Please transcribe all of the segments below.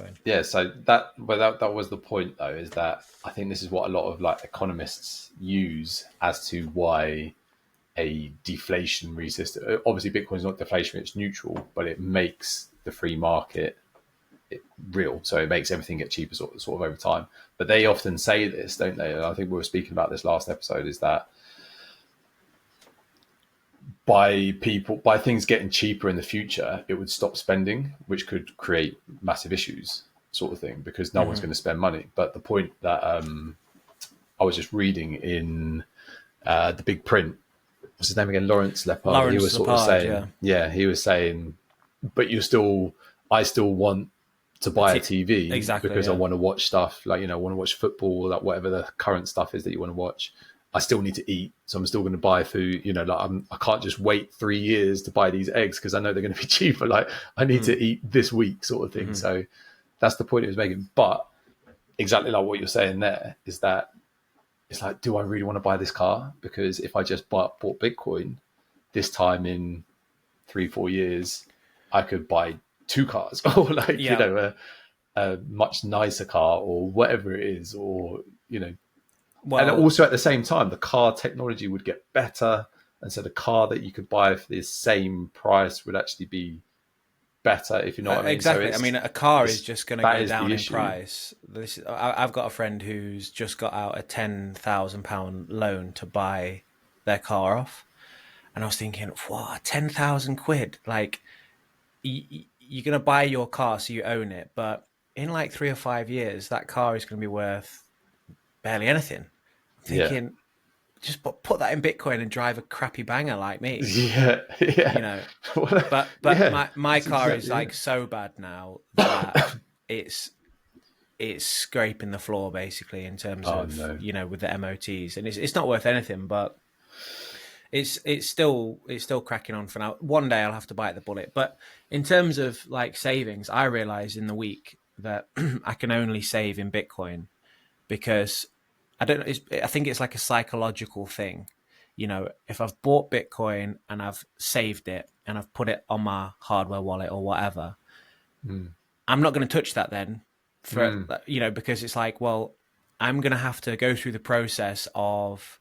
going. Yeah, so that was the point though, is that I think this is what a lot of like economists use as to why a deflationary system. Obviously, Bitcoin is not deflation; it's neutral, but it makes the free market real. So it makes everything get cheaper, sort of over time. But they often say this, don't they? And I think we were speaking about this last episode. Is that by things getting cheaper in the future, it would stop spending, which could create massive issues, sort of thing, because no one's going to spend money. But the point that I was just reading in the big print, what's his name again? Lawrence Lepard. He was sort of saying, he was saying, but I still want to buy a TV because I want to watch stuff like, I want to watch football, like whatever the current stuff is that you want to watch. I still need to eat, so I'm still going to buy food. I can't just wait 3 years to buy these eggs because I know they're going to be cheaper. Like I need to eat this week, sort of thing. So that's the point he was making. But exactly like what you're saying there is that it's like, do I really want to buy this car? Because if I just bought Bitcoin, this time in 3-4 years, I could buy 2 cars or a much nicer car or whatever it is, or and also at the same time, the car technology would get better, and so the car that you could buy for the same price would actually be better, if you know what I mean. Exactly. So a car is just going to go down in price. I've got a friend who's just got out a £10,000 loan to buy their car off, and I was thinking, wow, 10,000 quid! Like you're going to buy your car so you own it, but in like 3 or 5 years, that car is going to be worth barely anything. I'm thinking, just put that in Bitcoin and drive a crappy banger like me. But my car is like so bad now that it's scraping the floor basically in terms of with the MOTs, and it's not worth anything, but it's still cracking on for now. One day I'll have to bite the bullet. But in terms of like savings, I realized in the week that I can only save in Bitcoin because I think it's like a psychological thing. If I've bought Bitcoin and I've saved it and I've put it on my hardware wallet or whatever, I'm not going to touch that then because it's like, well, I'm going to have to go through the process of,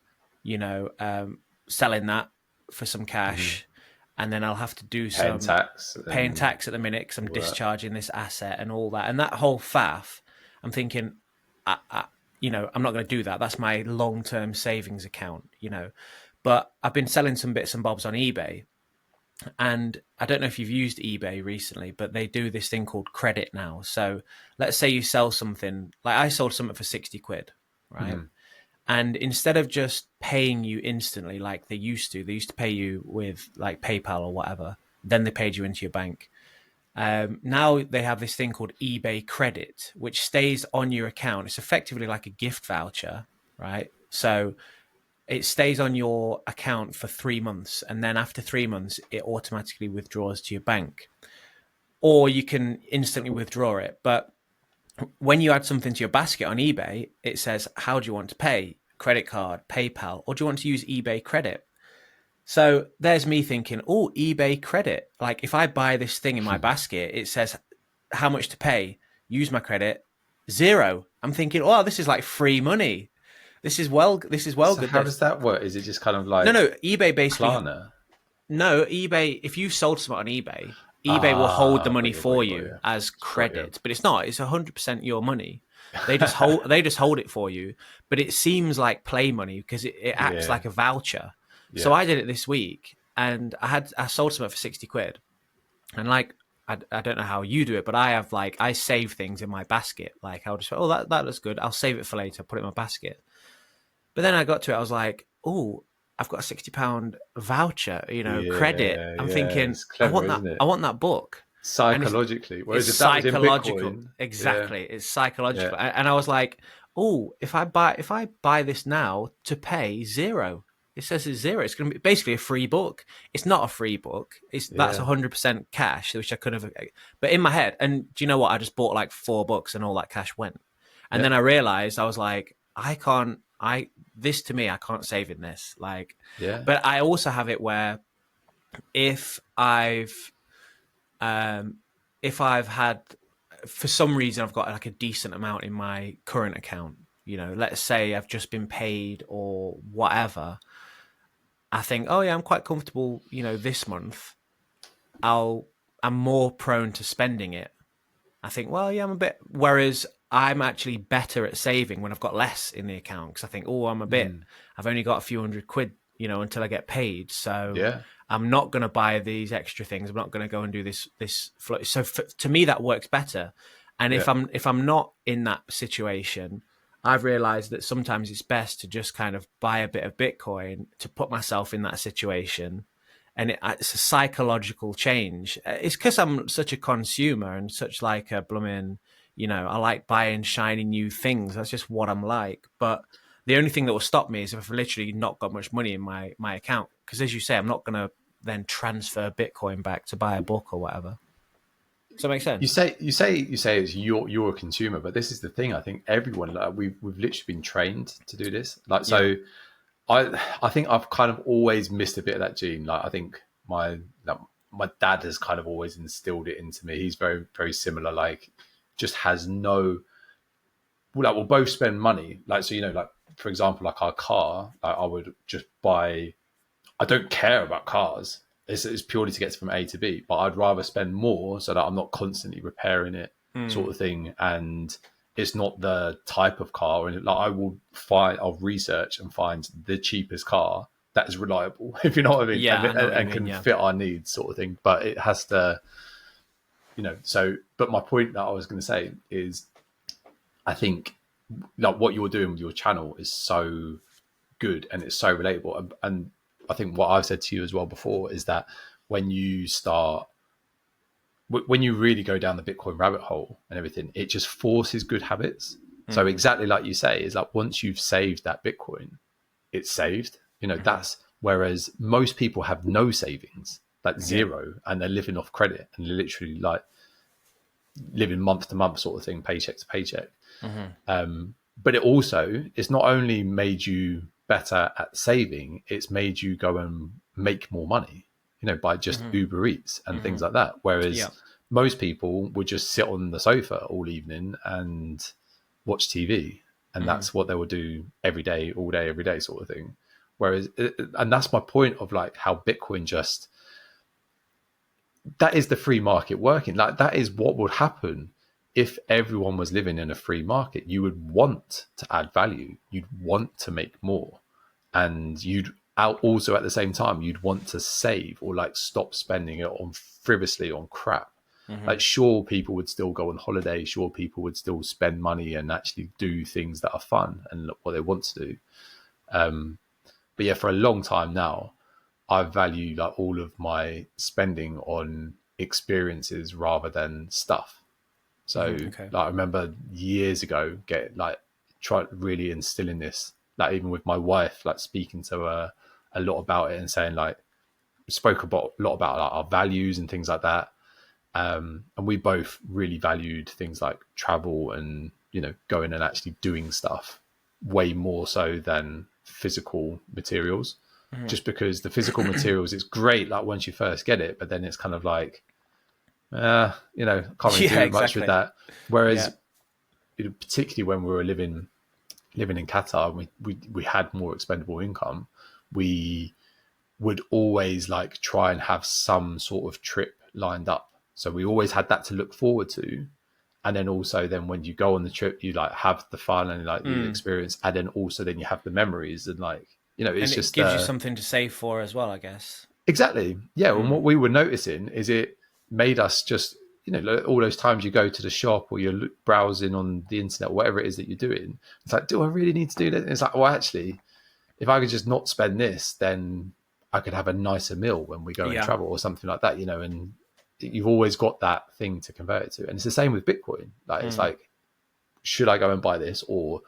selling that for some cash. And then I'll have to do paying tax at the minute because I'm discharging this asset and all that. And that whole faff, I'm thinking, I'm not going to do that. That's my long-term savings account, But I've been selling some bits and bobs on eBay. And I don't know if you've used eBay recently, but they do this thing called credit now. So let's say you sell something, like I sold something for 60 quid, right? And instead of just paying you instantly like they used to pay you with like PayPal or whatever, then they paid you into your bank. Now they have this thing called eBay credit, which stays on your account. It's effectively like a gift voucher, right? So it stays on your account for 3 months. And then after 3 months, it automatically withdraws to your bank. Or you can instantly withdraw it. But when you add something to your basket on eBay, it says, how do you want to pay? Credit card, PayPal, or do you want to use eBay credit? So there's me thinking, oh, eBay credit. Like if I buy this thing in my basket, it says how much to pay, use my credit, 0. I'm thinking, oh, this is like free money. This is well so good. How does that work? Is it just kind of like no? eBay basically. Klarna? No, eBay. If you sold something on eBay, eBay will hold the money for you as credit, but it's not. It's 100% your money. They just hold it for you, but it seems like play money because it acts like a voucher. Yeah. So I did it this week, and I sold something for 60 quid, and like I don't know how you do it, but I save things in my basket. Like I'll just that looks good. I'll save it for later. Put it in my basket. But then I got to it. I was like, oh, I've got a £60 voucher, credit. I'm thinking, clever, I want that book. Psychologically. It's psychological. Exactly. It's psychological. Yeah. And I was like, oh, if I buy this now to pay 0, it says it's 0. It's going to be basically a free book. It's not a free book. That's 100% cash, which I could have. But in my head, and do you know what? I just bought like 4 books and all that cash went. And then I realized I was like, I can't save in this. Like, but I also have it where if I've had for some reason I've got like a decent amount in my current account, let's say I've just been paid or whatever, I think, oh yeah, I'm quite comfortable, this month. I'm more prone to spending it. I think, well, yeah, I'm a bit. Whereas I'm actually better at saving when I've got less in the account, because I think, oh, I've only got a few $100, until I get paid. So Yeah. I'm not going to buy these extra things. I'm not going to go and do this flow. So to me, that works better. And if I'm not in that situation, I've realized that sometimes it's best to just kind of buy a bit of Bitcoin to put myself in that situation. And it's a psychological change. It's because I'm such a consumer and such like a blooming, I like buying shiny new things. That's just what I'm like. But the only thing that will stop me is if I've literally not got much money in my account. Because as you say, I'm not going to then transfer Bitcoin back to buy a book or whatever. Does that make sense? You say it's you're a consumer, but this is the thing. I think everyone, like, we've literally been trained to do this. Like, so I think I've kind of always missed a bit of that gene. Like, I think my dad has kind of always instilled it into me. He's very, very similar. Like, just has no, like, we'll both spend money. Like, so, like, for example, like our car, like, I would just buy, I don't care about cars. It's purely to get from A to B, but I'd rather spend more so that I'm not constantly repairing it, sort of thing. And it's not the type of car. And like, I'll research and find the cheapest car that is reliable, if you know what I mean, and can fit our needs, sort of thing. But it has to, so, but my point that I was going to say is, I think like what you're doing with your channel is so good and it's so relatable. And I think what I've said to you as well before is that when you really go down the Bitcoin rabbit hole and everything, it just forces good habits. So exactly like you say, is like once you've saved that Bitcoin, it's saved. That's, whereas most people have no savings, like zero, and they're living off credit and literally like living month to month sort of thing, paycheck to paycheck. But it's not only made you better at saving, it's made you go and make more money, by just Uber Eats and things like that. Whereas most people would just sit on the sofa all evening and watch TV. And that's what they would do every day, all day, every day, sort of thing. Whereas, and that's my point of like how Bitcoin that is the free market working. Like, that is what would happen if everyone was living in a free market. You would want to add value. You'd want to make more. And you'd also at the same time, you'd want to save or like stop spending it on frivolously on crap. Like, sure, people would still go on holiday. Sure, people would still spend money and actually do things that are fun and what they want to do. But yeah, for a long time now, I value like all of my spending on experiences rather than stuff. So like, I remember years ago try really instilling this, like even with my wife, like speaking to her a lot about it and saying like, we spoke a lot about like our values and things like that. And we both really valued things like travel and, going and actually doing stuff way more so than physical materials, just because the physical materials, it's great like once you first get it, but then it's kind of like, can't really do much with that. Whereas particularly when we were living in Qatar, we had more expendable income, we would always like try and have some sort of trip lined up. So we always had that to look forward to. And then also then when you go on the trip, you like have the fun and like the experience. And then also then you have the memories and like, it's just gives you something to save for as well, I guess. Exactly. Yeah. And what we were noticing is it made us just, all those times you go to the shop or you're browsing on the internet, or whatever it is that you're doing. It's like, do I really need to do that? And it's like, well, actually, if I could just not spend this, then I could have a nicer meal when we go and travel or something like that, and you've always got that thing to convert it to. And it's the same with Bitcoin. Like, it's like, should I go and buy this or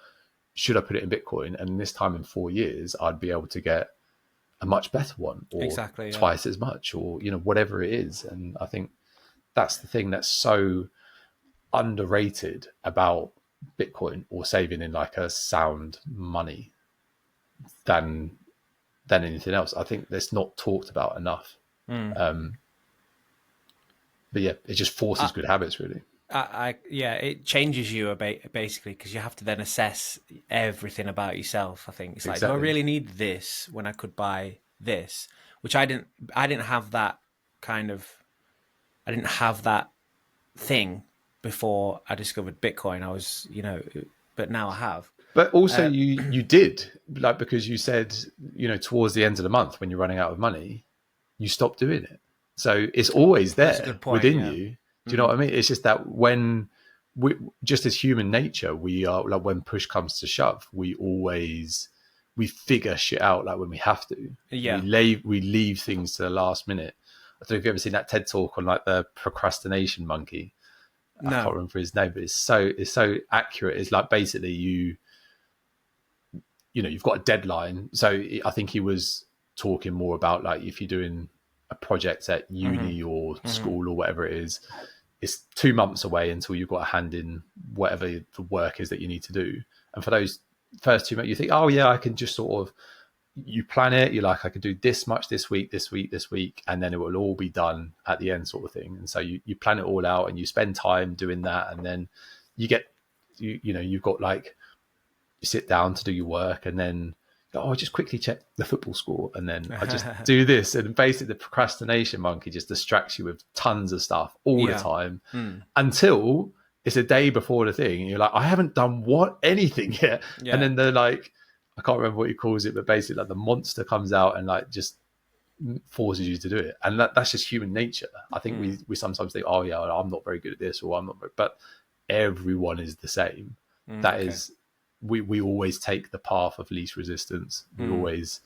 should I put it in Bitcoin? And this time in 4 years, I'd be able to get a much better one or twice as much or, whatever it is. And I think that's the thing that's so underrated about Bitcoin or saving in like a sound money than anything else. I think that's not talked about enough. But yeah, it just forces good habits, really. yeah, it changes you basically, because you have to then assess everything about yourself. I think it's like, do I really need this when I could buy this? Which I didn't have that kind of, I didn't have that thing before I discovered Bitcoin. I was, but now I have. But also you did, like, because you said, towards the end of the month when you're running out of money, you stopped doing it. So it's always there within you. Do you know what I mean? It's just that when just as human nature, we are like, when push comes to shove, we figure shit out, like when we have to. Yeah. We leave things to the last minute. I don't know if you've ever seen that TED talk on like the procrastination monkey. No. I can't remember his name, but it's so accurate. It's like basically you've got a deadline. So I think he was talking more about like if you're doing a project at uni or school or whatever it is, it's 2 months away until you've got to hand in whatever the work is that you need to do. And for those first 2 months, you think, oh yeah, I can just sort of, you plan it. You're like, I could do this much this week, and then it will all be done at the end, sort of thing. And so you plan it all out and you spend time doing that. And then you've got like, you sit down to do your work and then, I just quickly check the football score and then I just do this. And basically the procrastination monkey just distracts you with tons of stuff all the time until it's a day before the thing. And you're like, I haven't done anything yet. Yeah. And then they're like, I can't remember what he calls it, but basically like the monster comes out and like just forces you to do it. And that's just human nature. I think we sometimes think, oh yeah, I'm not very good at this, or I'm not very, but everyone is the same. That is, we always take the path of least resistance. We always,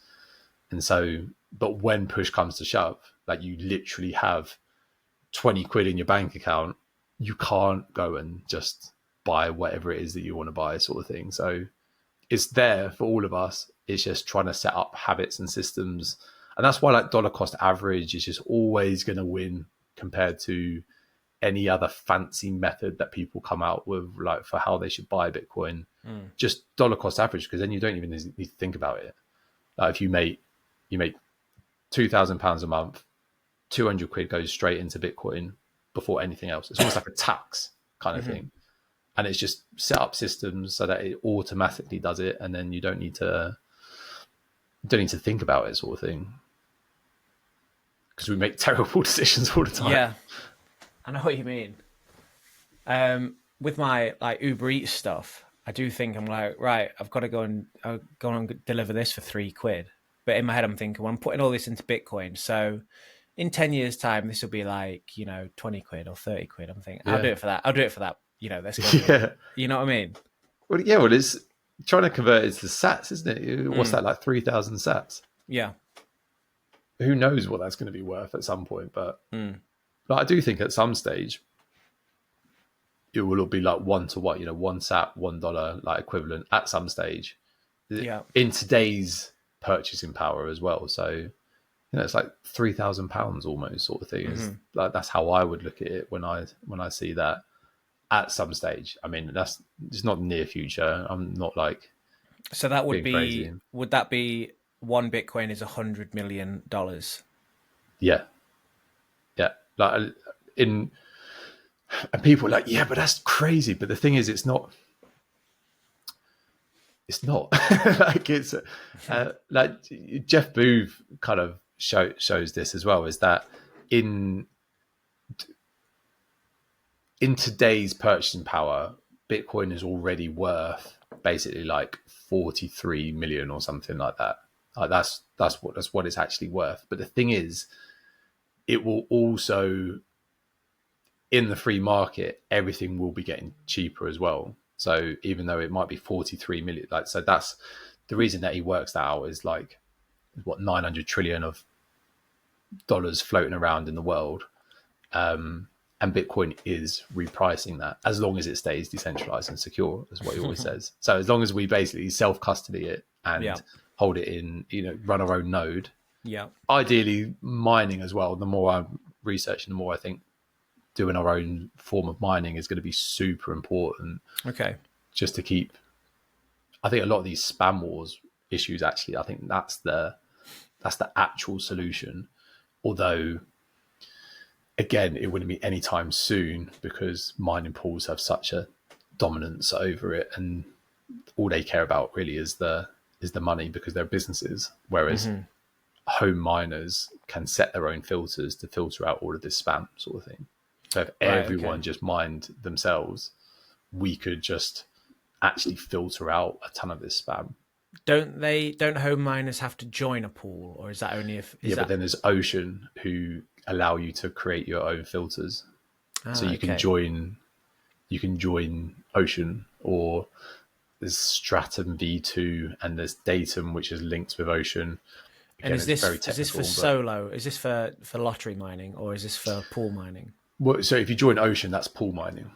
and so, but when push comes to shove, like you literally have 20 quid in your bank account, you can't go and just buy whatever it is that you want to buy, sort of thing. So it's there for all of us. It's just trying to set up habits and systems. And that's why like dollar cost average is just always going to win compared to any other fancy method that people come out with, like for how they should buy Bitcoin. Just dollar cost average, because then you don't even need to think about it. Like if you make £2,000 a month, 200 quid goes straight into Bitcoin before anything else. It's almost like a tax kind of thing. And it's just set up systems so that it automatically does it, and then you don't need to think about it, sort of thing. Because we make terrible decisions all the time. Yeah, I know what you mean. With my like Uber Eats stuff, I do think I'm like, right, I've got to go and deliver this for £3. But in my head, I'm thinking, well, I'm putting all this into Bitcoin, so in 10 years' time, this will be like 20 quid or 30 quid. I'm thinking, I'll do it for that. Let's go. Yeah. You know what I mean? Well, yeah. Well, it's trying to convert it to sats, isn't it? What's that, like 3,000 sats? Yeah. Who knows what that's going to be worth at some point? But I do think at some stage it will be like 1 to what, 1 sat, $1 like equivalent at some stage. Yeah. In today's purchasing power as well. So it's like £3,000 almost, sort of thing. It's like, that's how I would look at it when I see that at some stage. I mean, it's not near future. I'm not like, so that would be crazy. Would that be one Bitcoin is $100 million? Yeah. Like and people are like, yeah, but that's crazy. But the thing is, it's not like it's like Jeff Booth kind of shows this as well, is that in today's purchasing power, Bitcoin is already worth basically like 43 million or something like that. Like that's what it's actually worth. But the thing is, it will also, in the free market, everything will be getting cheaper as well. So even though it might be 43 million, like, so that's the reason that he works that out, is like, what, 900 trillion of dollars floating around in the world. And Bitcoin is repricing that, as long as it stays decentralized and secure, is what he always says. So as long as we basically self-custody it and hold it in, run our own node. Yeah. Ideally mining as well. The more I'm researching, the more I think doing our own form of mining is going to be super important. Okay. Just to keep, I think a lot of these spam wars issues, actually, I think that's the actual solution. Although again, it wouldn't be anytime soon because mining pools have such a dominance over it, and all they care about really is the money because they're businesses. Whereas home miners can set their own filters to filter out all of this spam sort of thing. So if everyone just mined themselves, we could just actually filter out a ton of this spam. Don't home miners have to join a pool, or is that only if? But then there's Ocean who allow you to create your own filters. So you can join Ocean, or there's Stratum V2 and there's Datum, which is linked with Ocean. Again, and is this for solo? Is this for lottery mining, or is this for pool mining? Well, so if you join Ocean, that's pool mining,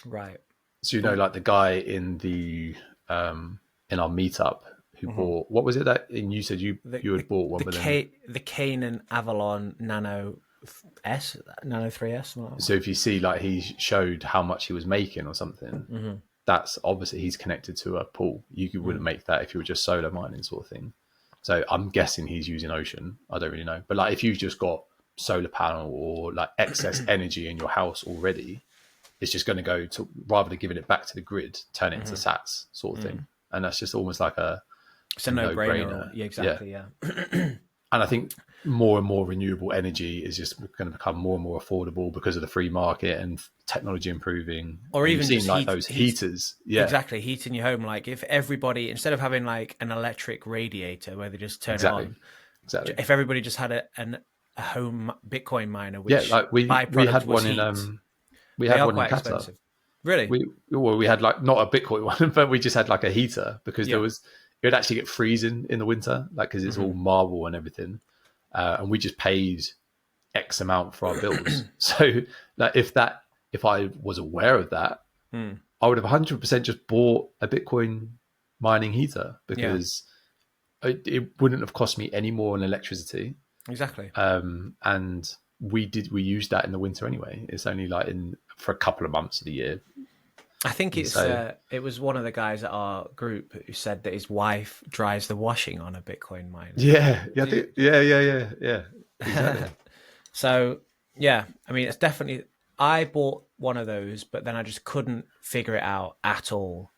right? So like the guy in the in our meetup who bought, what was it that? And you said you had bought one, the Canaan Avalon Nano 3S. So if you see, like, he showed how much he was making or something. That's obviously he's connected to a pool. You wouldn't make that if you were just solo mining sort of thing. So I'm guessing he's using Ocean. I don't really know, but like if you've just got solar panel or like excess energy in your house already, it's just going to go to, rather than giving it back to the grid, turn it into sats sort of thing. And that's just almost like it's a no-brainer. Yeah, exactly. Yeah. And I think more and more renewable energy is just going to become more and more affordable because of the free market and technology improving. Or even just like those heaters. Yeah, exactly. Heating your home. Like if everybody, instead of having like an electric radiator where they just turn it on, if everybody just had a home Bitcoin miner, which like we had one in we had one in Qatar. Expensive. Really? We had like not a Bitcoin one, but we just had like a heater because it would actually get freezing in the winter, like because it's all marble and everything, and we just paid X amount for our bills. So like if I was aware of that, I would have 100% just bought a Bitcoin mining heater because it wouldn't have cost me any more on electricity. Exactly. And we used that in the winter anyway. It's only like for a couple of months of the year. I think it was one of the guys at our group who said that his wife dries the washing on a Bitcoin miner. Yeah. Exactly. So yeah, I mean, it's definitely. I bought one of those, but then I just couldn't figure it out at all.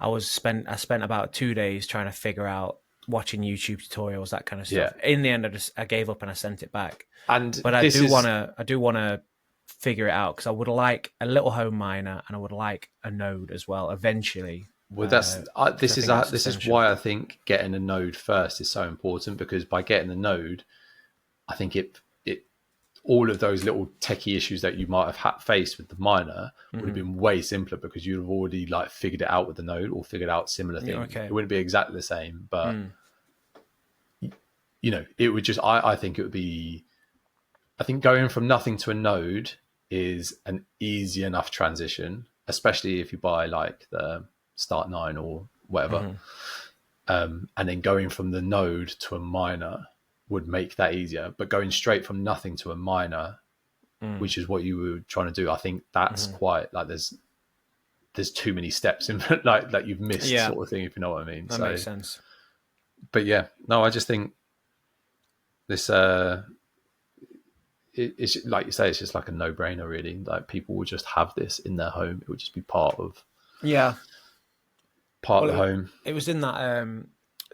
I spent about 2 days trying to figure out, watching YouTube tutorials, that kind of stuff. In the end, I gave up and I sent it back. But I do want to figure it out because I would like a little home miner and I would like a node as well eventually. Well, this is why I think getting a node first is so important, because by getting the node, I think it all of those little techie issues that you might have faced with the miner would have been way simpler because you'd have already like figured it out with the node or figured out similar things. It wouldn't be exactly the same, but it would just. I think it would be. I think going from nothing to a node is an easy enough transition, especially if you buy like the Start 9 or whatever. And then going from the node to a miner would make that easier. But going straight from nothing to a miner, which is what you were trying to do, I think that's quite like there's too many steps in like you've missed sort of thing, if you know what I mean. That makes sense. But yeah, no, I just think this it's like you say, it's just like a no-brainer really. Like people will just have this in their home. It would just be part of the home. It was in that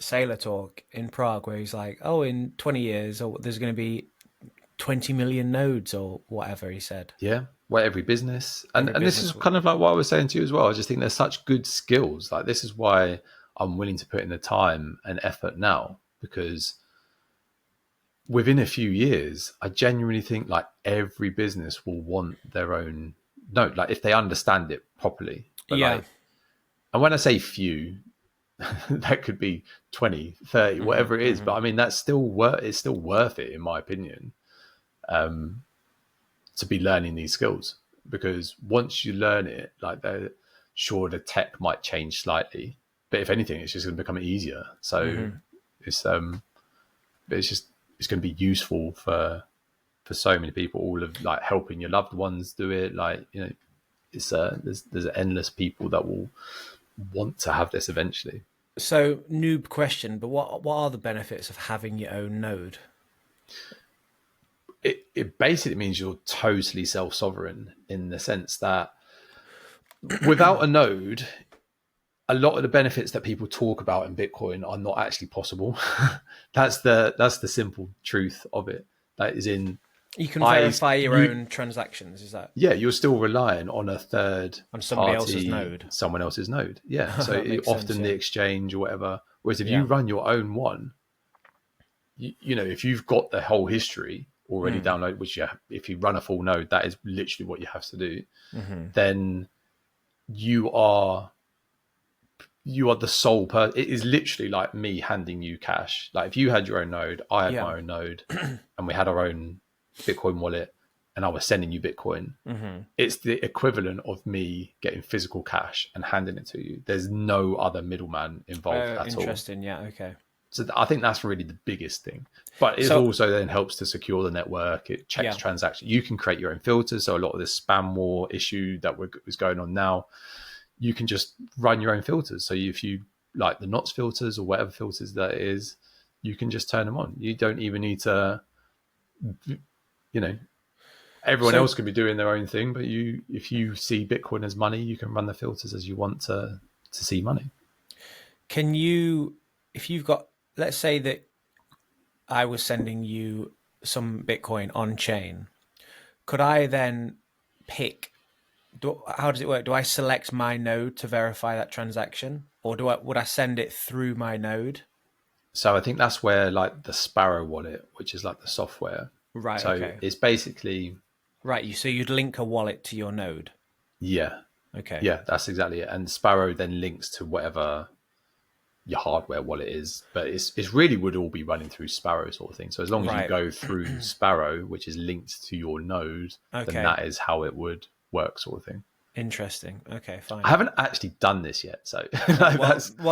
Sailor talk in Prague where he's like, oh, in 20 years there's going to be 20 million nodes or whatever he said. Yeah, well, every business. And this is kind of like what I was saying to you as well. I just think there's such good skills. Like this is why I'm willing to put in the time and effort now, because within a few years, I genuinely think like every business will want their own node, like if they understand it properly. But and when I say few, that could be 20, 30, whatever it is. But I mean, that's still it's still worth it, in my opinion, to be learning these skills, because once you learn it, like sure, the tech might change slightly, but if anything, it's just going to become easier. So it's going to be useful for so many people, all of like helping your loved ones do it. Like, it's there's endless people that will want to have this eventually. So noob question, but what are the benefits of having your own node? it basically means you're totally self-sovereign in the sense that without a node, a lot of the benefits that people talk about in Bitcoin are not actually possible. That's the simple truth of it. That is in you can verify your own transactions. Is that? Yeah, you're still relying on a third on somebody party, else's node, someone else's node. Yeah, so often the exchange or whatever. Whereas if you run your own one, you know, if you've got the whole history already downloaded, which if you run a full node, that is literally what you have to do. Then you are the sole person. It is literally like me handing you cash. Like if you had your own node, I had my own node, and we had our own Bitcoin wallet, and I was sending you Bitcoin. It's the equivalent of me getting physical cash and handing it to you. There's no other middleman involved at all. Interesting. Yeah. Okay. So I think that's really the biggest thing. But it also then helps to secure the network. It checks transactions. You can create your own filters. So a lot of this spam war issue that is going on now, you can just run your own filters. So if you like the NOTS filters or whatever filters that is, you can just turn them on. You don't even need to, you know, everyone else can be doing their own thing, but if you see Bitcoin as money, you can run the filters as you want to see money. Can you, if you've got, let's say that I was sending you some Bitcoin on chain, could I then pick, how does it work? Do I select my node to verify that transaction, or would I send it through my node? So I think that's where like the Sparrow wallet, which is like the software. Right. So it's basically... Right. So you'd link a wallet to your node. Yeah. Okay. Yeah, that's exactly it. And Sparrow then links to whatever your hardware wallet is, but it's really would all be running through Sparrow sort of thing. So as long as you go through Sparrow, which is linked to your node, then that is how it would work, sort of thing. Interesting. Okay, fine. I haven't actually done this yet, so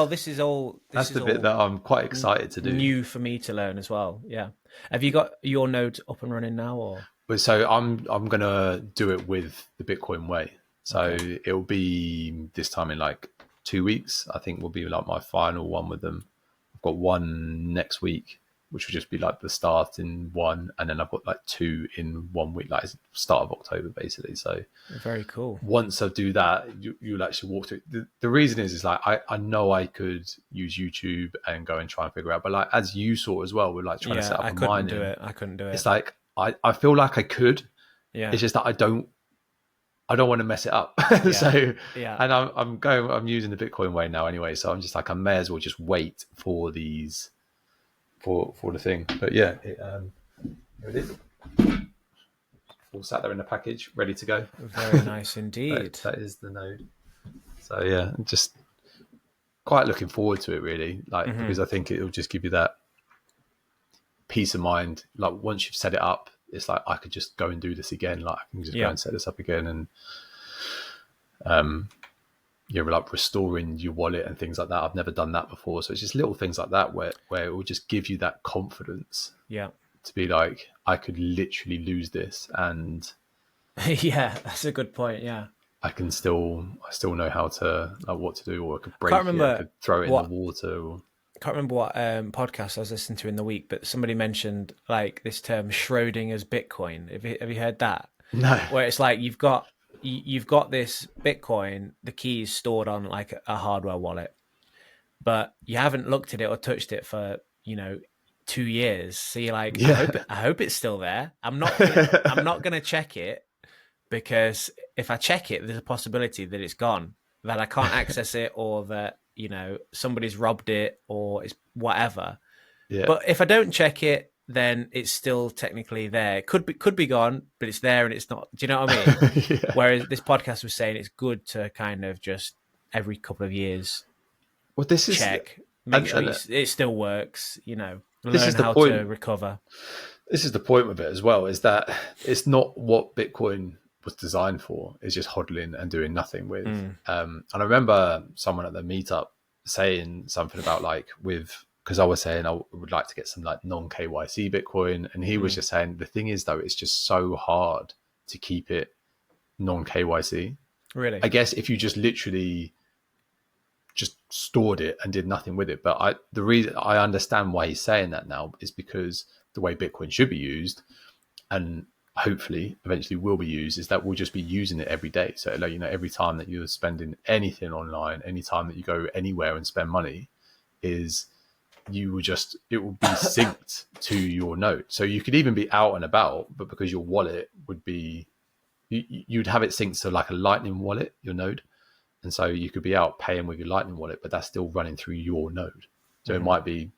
this is all. That's the bit that I'm quite excited to do. New for me to learn as well. Yeah. Have you got your node up and running now, or? So I'm gonna do it with the Bitcoin way. So it'll be this time in like 2 weeks. I think will be like my final one with them. I've got one next week, which will just be like the start in one, and then I've got like 2 in 1 week, like start of October basically. So very cool. Once I do that, you'll actually walk through. The reason is like I know I could use YouTube and go and try and figure out, but like as you saw as well, we're like trying to set up a mining. I couldn't do it. It's like I feel like I could. Yeah. It's just that I don't want to mess it up. And I'm using the Bitcoin way now anyway. So I'm just like, I may as well just wait for these, for the thing. But yeah, here it is. All sat there in the package, ready to go. Very nice indeed. That is the node. So yeah, I'm just quite looking forward to it really. Like, because I think it'll just give you that peace of mind. Like once you've set it up, it's like I could just go and do this again. Like I can just go and set this up again, and you're like restoring your wallet and things like that. I've never done that before, so it's just little things like that where it will just give you that confidence. Yeah, to be like, I could literally lose this, and yeah, that's a good point. Yeah, I still know how to like what to do, or I could break it, I could throw it in the water. Or... I can't remember what podcast I was listening to in the week, but somebody mentioned like this term Schrodinger's Bitcoin. Have you heard that? No. Where it's like you've got this Bitcoin, the key is stored on like a hardware wallet, but you haven't looked at it or touched it for 2 years. So you're like, I hope it's still there. I'm not gonna check it, because if I check it, there's a possibility that it's gone, that I can't access it, or that somebody's robbed it, or it's whatever. Yeah. But if I don't check it, then it's still technically there. It could be gone, but it's there and it's not. Do you know what I mean? Yeah. Whereas this podcast was saying it's good to kind of just every couple of years, check, make sure it still works. Learn how to recover. This is the point with it as well, is that it's not what Bitcoin was designed for. It's just hodling and doing nothing with. And I remember someone at the meetup saying something about like because I was saying I would like to get some like non-KYC Bitcoin, and he was just saying the thing is though, it's just so hard to keep it non-KYC. Really? I guess if you just literally just stored it and did nothing with it. But the reason I understand why he's saying that now is because the way Bitcoin should be used, and hopefully eventually will be used, is that we'll just be using it every day. So like, every time that you're spending anything online, any time that you go anywhere and spend money, is it will be synced to your node. So you could even be out and about, but because your wallet would be, you'd have it synced to like a Lightning wallet, your node. And so you could be out paying with your Lightning wallet, but that's still running through your node. So it might be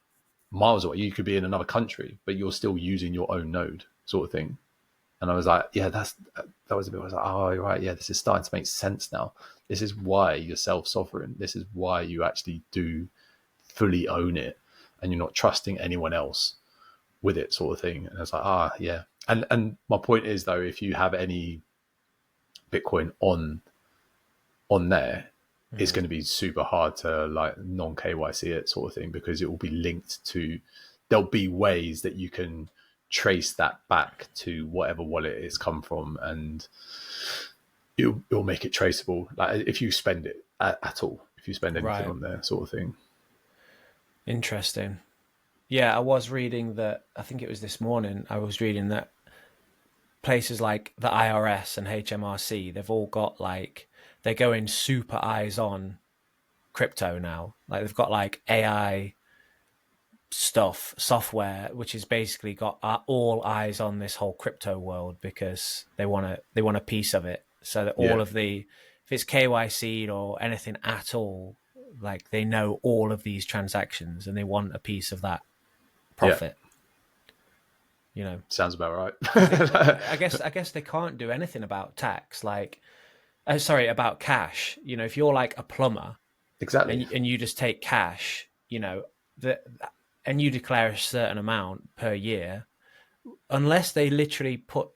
miles away. You could be in another country, but you're still using your own node, sort of thing. And I was like, yeah, that was a bit, I was like, oh, you're right. Yeah, this is starting to make sense now. This is why you're self-sovereign. This is why you actually do fully own it and you're not trusting anyone else with it, sort of thing. And I was like, yeah. And my point is, though, if you have any Bitcoin on there, it's going to be super hard to like non-KYC it, sort of thing, because it will be linked to, there'll be ways that you can trace that back to whatever wallet it's come from, and it'll make it traceable. Like if you spend it at all, if you spend anything on there, sort of thing. Interesting. Yeah, I was reading that, I think it was this morning, I was reading that places like the IRS and HMRC, they've all got like, they're going super eyes on crypto now. Like they've got like AI software, which has basically got all eyes on this whole crypto world, because they want a piece of it, so that all of the, if it's KYC'd or anything at all, like they know all of these transactions and they want a piece of that profit. Sounds about right. I guess they can't do anything about tax, like about cash. If you're like a plumber, exactly, and you just take cash, and you declare a certain amount per year, unless they literally put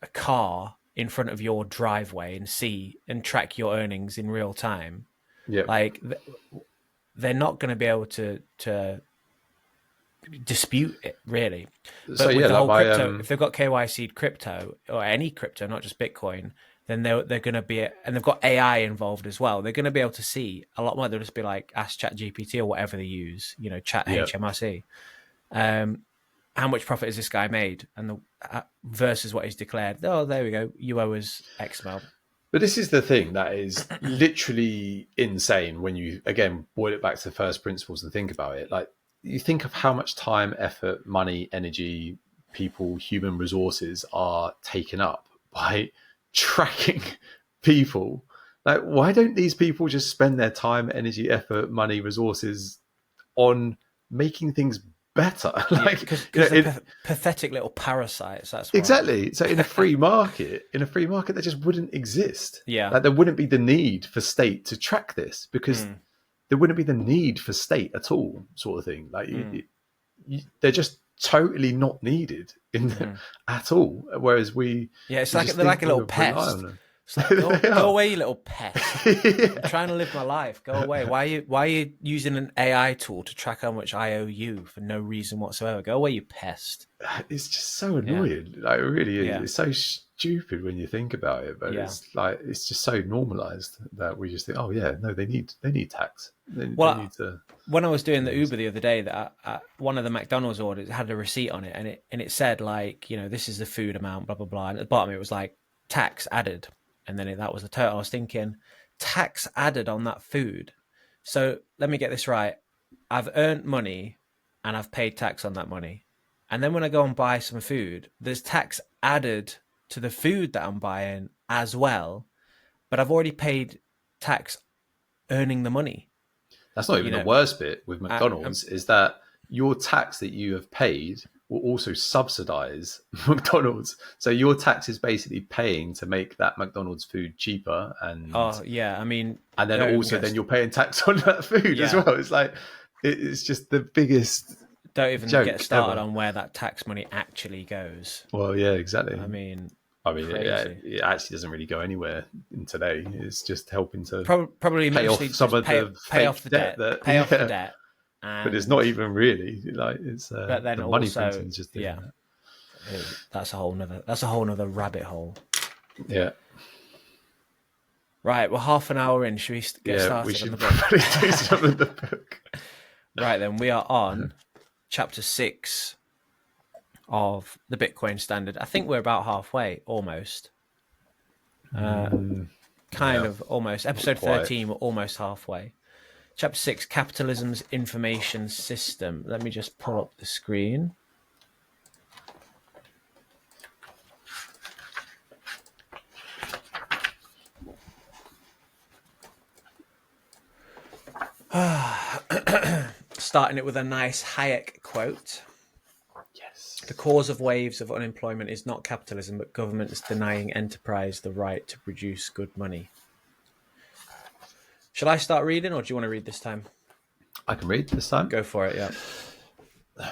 a car in front of your driveway and track your earnings in real time, like they're not going to be able to dispute it, really. But so with the whole crypto, if they've got KYC'd crypto, or any crypto, not just Bitcoin, then they're going to be, and they've got AI involved as well, they're going to be able to see a lot more. They'll just be like, ask ChatGPT or whatever they use, chat HMRC, how much profit has this guy made, and versus what he's declared. Oh, there we go, you owe us X amount. But this is the thing that is literally insane when you, again, boil it back to the first principles and think about it. Like, you think of how much time, effort, money, energy, people, human resources are taken up by tracking people. Like, why don't these people just spend their time, energy, effort, money, resources on making things better? Like, because they're pathetic little parasites. That's why. Exactly. So in a free market, that just wouldn't exist. Yeah, like there wouldn't be the need for state to track this, because there wouldn't be the need for state at all, sort of thing. Like they're just totally not needed at all. Whereas it's like they're like a little pest. It's like, go away, you little pest. I'm trying to live my life. Go away. Why are you using an AI tool to track how much I owe you for no reason whatsoever? Go away, you pest. It's just so annoying. Like, it really is. Yeah. It's so stupid when you think about it, but it's just so normalized that we just think, oh yeah, no, they need tax. They need to. When I was doing the Uber the other day, that one of the McDonald's orders had a receipt on it, and it said like, this is the food amount, blah blah blah, and at the bottom it was like tax added. And then that was the total. I was thinking, tax added on that food. So let me get this right. I've earned money and I've paid tax on that money. And then when I go and buy some food, there's tax added to the food that I'm buying as well. But I've already paid tax earning the money. That's not even the worst bit with McDonald's, is that your tax that you have paid will also subsidize McDonald's. So your tax is basically paying to make that McDonald's food cheaper. And and then also then you're paying tax on that food as well. It's like, it's just the biggest. Don't even get started on where that tax money actually goes. Well, yeah, exactly. I mean, it actually doesn't really go anywhere in today. It's just helping to probably pay off some of the pay off the debt. Pay off the debt. But it's not even really like it's. But then the also, money printing just that's a whole nother rabbit hole. Yeah. Right, we're half an hour in. Should we get started? We should on the probably do some of the book. Right then, we are on chapter 6 of the Bitcoin standard. I think we're about halfway, almost. Kind of almost. Episode 13, we're almost halfway. Chapter 6, Capitalism's Information System. Let me just pull up the screen. Starting it with a nice Hayek quote. Yes. The cause of waves of unemployment is not capitalism, but governments denying enterprise the right to produce good money. Shall I start reading, or do you want to read this time? I can read this time. Go for it, yeah.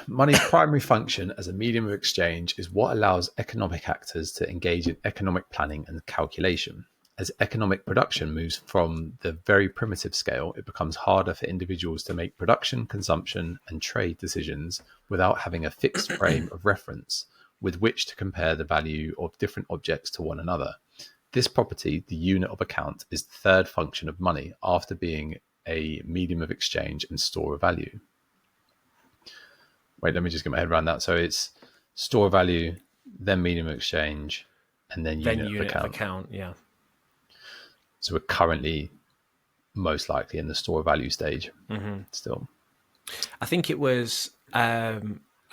Money's primary function as a medium of exchange is what allows economic actors to engage in economic planning and calculation. As economic production moves from the very primitive scale, it becomes harder for individuals to make production, consumption, and trade decisions without having a fixed frame of reference with which to compare the value of different objects to one another. This property, the unit of account, is the third function of money after being a medium of exchange and store of value. Wait, let me just get my head around that. So it's store of value, then medium of exchange, and then unit of account. Yeah. So we're currently most likely in the store of value stage still. I think it was, I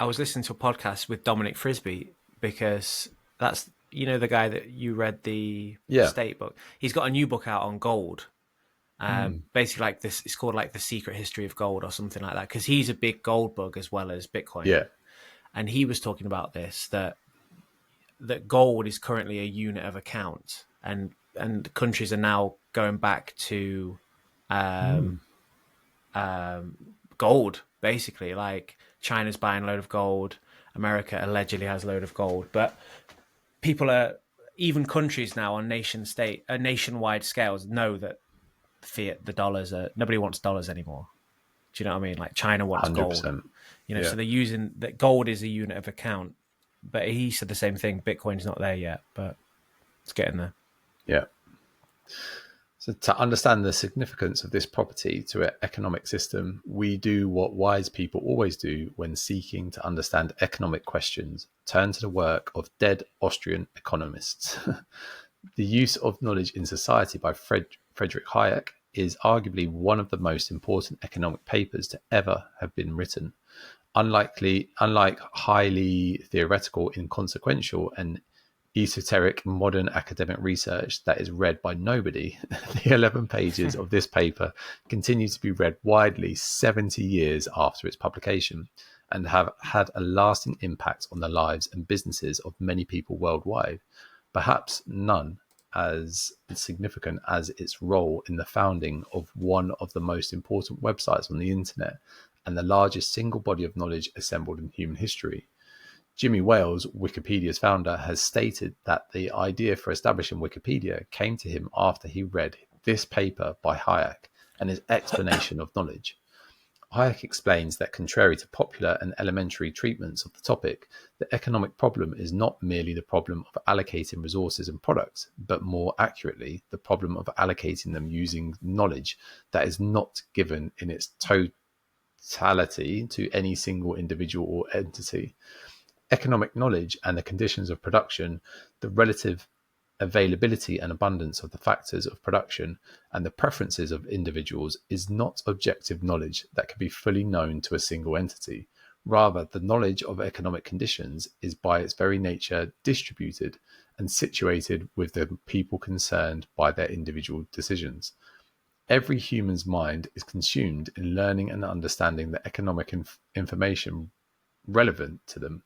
was listening to a podcast with Dominic Frisby, because that's, the guy that you read the State book. He's got a new book out on gold. Basically like this, it's called like The Secret History of Gold or something like that, because he's a big gold bug as well as Bitcoin. Yeah. And he was talking about this, that gold is currently a unit of account, and countries are now going back to gold, basically. Like China's buying a load of gold, America allegedly has a load of gold, but people are, even countries now on nationwide scales know that fiat, the dollars are, nobody wants dollars anymore. Do you know what I mean? Like China wants 100%. gold. So they're using that gold is a unit of account. But he said the same thing. Bitcoin's not there yet, but it's getting there. Yeah. So to understand the significance of this property to an economic system, we do what wise people always do when seeking to understand economic questions: turn to the work of dead Austrian economists. The Use of Knowledge in Society by Friedrich Hayek is arguably one of the most important economic papers to ever have been written. Unlike highly theoretical, inconsequential, and esoteric modern academic research that is read by nobody, the 11 pages of this paper continue to be read widely 70 years after its publication, and have had a lasting impact on the lives and businesses of many people worldwide, perhaps none as significant as its role in the founding of one of the most important websites on the internet and the largest single body of knowledge assembled in human history. Jimmy Wales, Wikipedia's founder, has stated that the idea for establishing Wikipedia came to him after he read this paper by Hayek and his explanation of knowledge. Hayek explains that contrary to popular and elementary treatments of the topic, the economic problem is not merely the problem of allocating resources and products, but more accurately, the problem of allocating them using knowledge that is not given in its totality to any single individual or entity. Economic knowledge and the conditions of production, the relative availability and abundance of the factors of production, and the preferences of individuals is not objective knowledge that can be fully known to a single entity. Rather, the knowledge of economic conditions is by its very nature distributed and situated with the people concerned by their individual decisions. Every human's mind is consumed in learning and understanding the economic information relevant to them.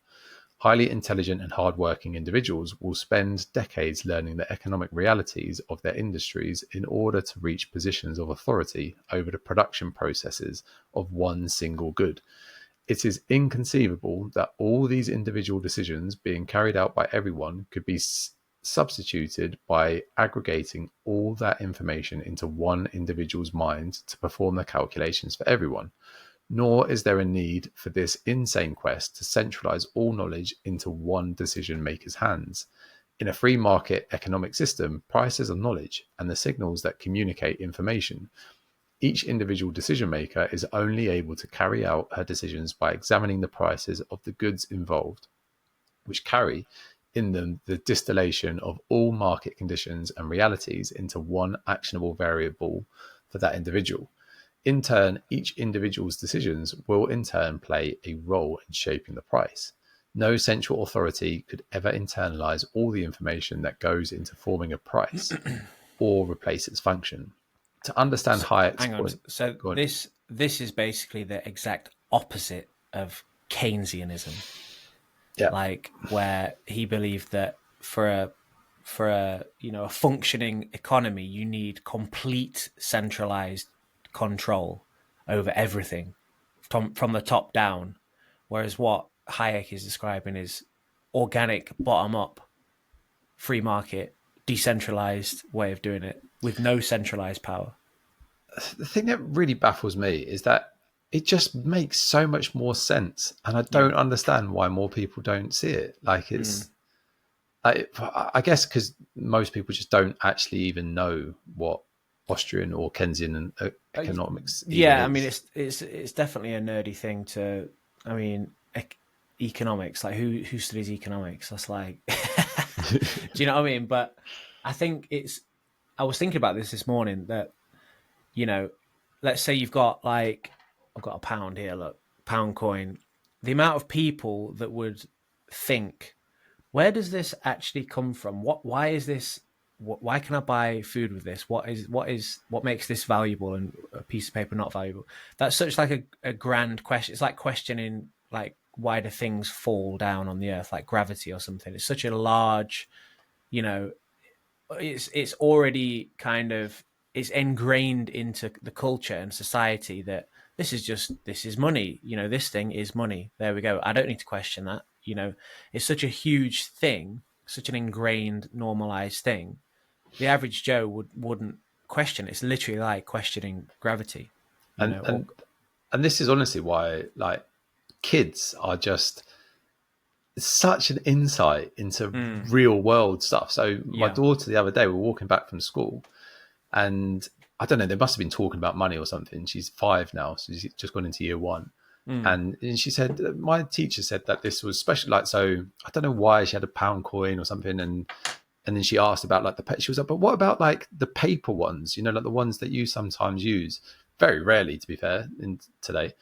Highly intelligent and hardworking individuals will spend decades learning the economic realities of their industries in order to reach positions of authority over the production processes of one single good. It is inconceivable that all these individual decisions being carried out by everyone could be substituted by aggregating all that information into one individual's mind to perform the calculations for everyone. Nor is there a need for this insane quest to centralize all knowledge into one decision maker's hands. In a free market economic system, prices are knowledge and the signals that communicate information. Each individual decision maker is only able to carry out her decisions by examining the prices of the goods involved. which carry in them the distillation of all market conditions and realities into one actionable variable for that individual. In turn, each individual's decisions will in turn play a role in shaping the price. No central authority could ever internalize all the information that goes into forming a price or replace its function. To understand Hayek's point... So this is basically the exact opposite of Keynesianism. Yeah. Like, where he believed that for a functioning economy, you need complete centralized control over everything from the top down. Whereas what Hayek is describing is organic, bottom up, free market, decentralized way of doing it with no centralized power. The thing that really baffles me is that it just makes so much more sense, and I don't understand why more people don't see it. Like, it's I guess because most people just don't actually even know what Austrian or Keynesian economics is. I mean, it's definitely a nerdy thing to... I mean, economics, like who studies economics? That's like... Do you know what I mean? But I think I was thinking about this morning, that, let's say you've got, like, I've got a pound here, look, pound coin. The amount of people that would think, where does this actually come from? Why is this? Why can I buy food with this? What makes this valuable and a piece of paper not valuable? That's such like a grand question. It's like questioning, like, why do things fall down on the earth, like gravity or something? It's such a large, it's already kind of, it's ingrained into the culture and society that this is money. This thing is money. There we go. I don't need to question that. It's such a huge thing, such an ingrained, normalized thing. The average Joe wouldn't question it. It's literally like questioning gravity. And this is honestly why, like, kids are just such an insight into real world stuff. So my daughter the other day, we were walking back from school, and I don't know, they must have been talking about money or something. She's 5 now, so she's just gone into year 1. And she said, my teacher said that this was special. Like, so I don't know why she had a pound coin or something. And then she asked about, like, she was like, but what about, like, the paper ones, like the ones that you sometimes use? Very rarely, to be fair, in today.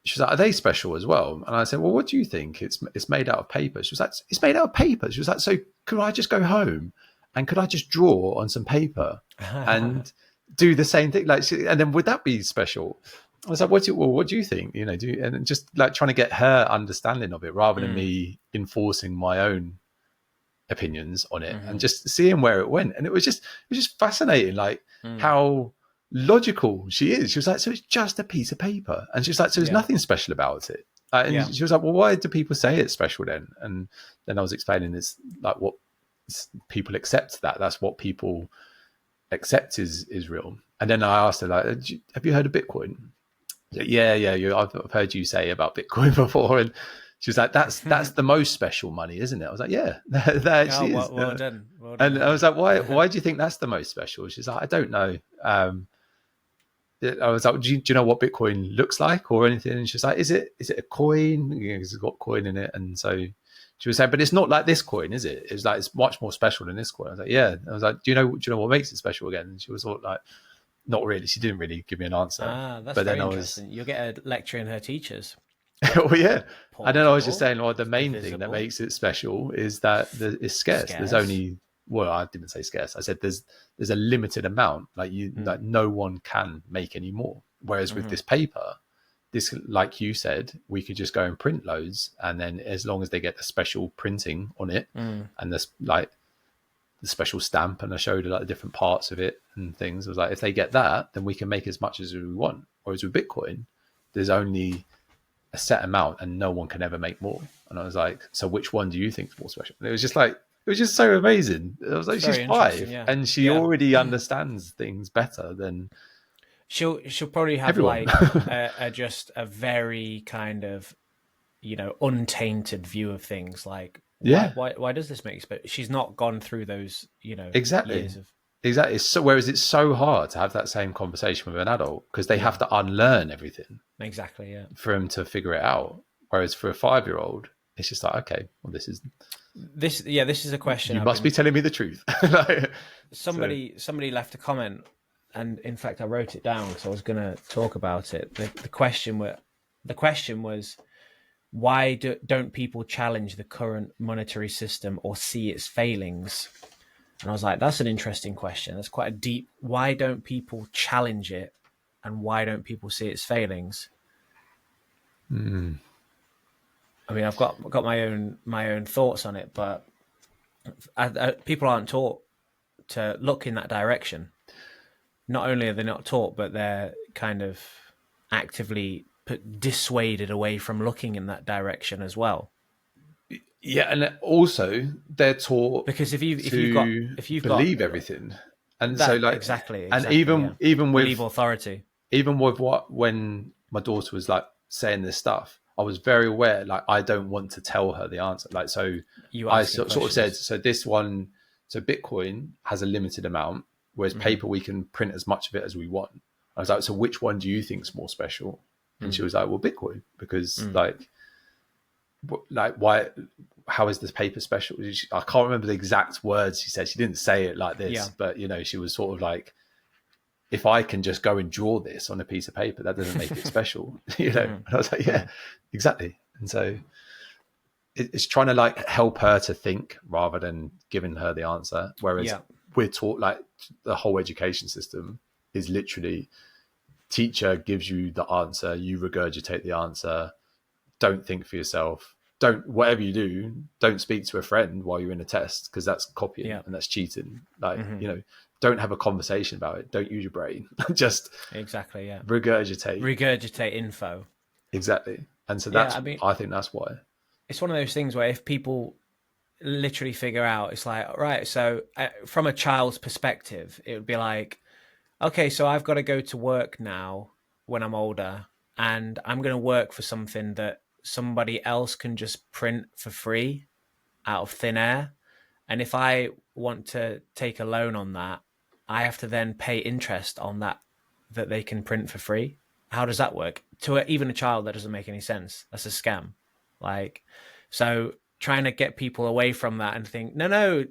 She was like, are they special as well? And I said, well, what do you think? It's made out of paper. She was like, it's made out of paper. She was like, so could I just go home and could I just draw on some paper and do the same thing? Like, and then would that be special? I was like, what do you think? And just like trying to get her understanding of it rather than me enforcing my own opinions on it, and just seeing where it went. And it was just fascinating, like how logical she is. She was like, so it's just a piece of paper. And she was like, so there's nothing special about it. And she was like, well, why do people say it's special then? And then I was explaining, it's like what people accept, that's what people accept is real. And then I asked her, like, have you heard of Bitcoin? I've heard you say about Bitcoin before. And she was like, that's the most special money, isn't it? I was like, yeah, that actually is. Well done. And I was like, why do you think that's the most special? She's like, I don't know. I was like, do you know what Bitcoin looks like or anything? And she's like, is it a coin? It's got coin in it. And so she was saying, but it's not like this coin, is it? It's like, it's much more special than this coin. I was like, yeah. I was like, do you know what makes it special again? And she was sort of like, not really. She didn't really give me an answer. That's but very interesting. You'll get a lecture in her teachers. Well, yeah. And then I was just saying, the main thing that makes it special is that it's scarce. There's only, well, I didn't say scarce. I said there's a limited amount. Like like no one can make any more. Whereas with this paper, this, like you said, we could just go and print loads, and then as long as they get the special printing on it and this, like, the special stamp, and I showed her like the different parts of it and things. I was like, if they get that, then we can make as much as we want. Whereas with Bitcoin, there's only a set amount and no one can ever make more. And I was like, so which one do you think is more special? And it was just like, it was just so amazing. I was like, she's 5 and she already understands things better than she'll probably have everyone. Like just a very kind of, untainted view of things. Like, why does this make you special? She's not gone through those, exactly. years of... Exactly. So whereas it's so hard to have that same conversation with an adult because they have to unlearn everything. Exactly. Yeah. For him to figure it out. Whereas for a 5-year-old, it's just like, okay, well, this is a question. You must be telling me the truth. Somebody left a comment, and in fact, I wrote it down because I was going to talk about it. The question was, why don't people challenge the current monetary system or see its failings? And I was like, that's an interesting question. That's quite a deep. Why don't people challenge it, and why don't people see its failings? I mean, I've got my own thoughts on it, but people aren't taught to look in that direction. Not only are they not taught, but they're kind of actively dissuaded away from looking in that direction as well. Yeah, and also they're taught because if you've believe everything, and so like exactly, and even with believe authority, even with when my daughter was like saying this stuff, I was very aware, like, I don't want to tell her the answer. Like, so I sort of said, so this one, so Bitcoin has a limited amount, whereas paper, we can print as much of it as we want. I was like, so which one do you think is more special? And she was like, well, Bitcoin, because like why, how is this paper special? I can't remember the exact words she said. She didn't say it like this, but you know, she was sort of like, if I can just go and draw this on a piece of paper, that doesn't make it special, you know? And I was like, yeah, exactly. And so it's trying to like help her to think rather than giving her the answer. Whereas we're taught, like, the whole education system is literally teacher gives you the answer, you regurgitate the answer, don't think for yourself. Whatever you do, don't speak to a friend while you're in a test, because that's copying and that's cheating. Like, you know, don't have a conversation about it. Don't use your brain. Just regurgitate info. Exactly. And so that's, I think that's why. It's one of those things where if people literally figure out, it's like, right, so from a child's perspective, it would be like, okay, so I've got to go to work now when I'm older, and I'm going to work for something that somebody else can just print for free out of thin air. And if I want to take a loan on that, I have to then pay interest on that they can print for free. How does that work? To even a child, that doesn't make any sense. That's a scam. Like, so trying to get people away from that and think, no,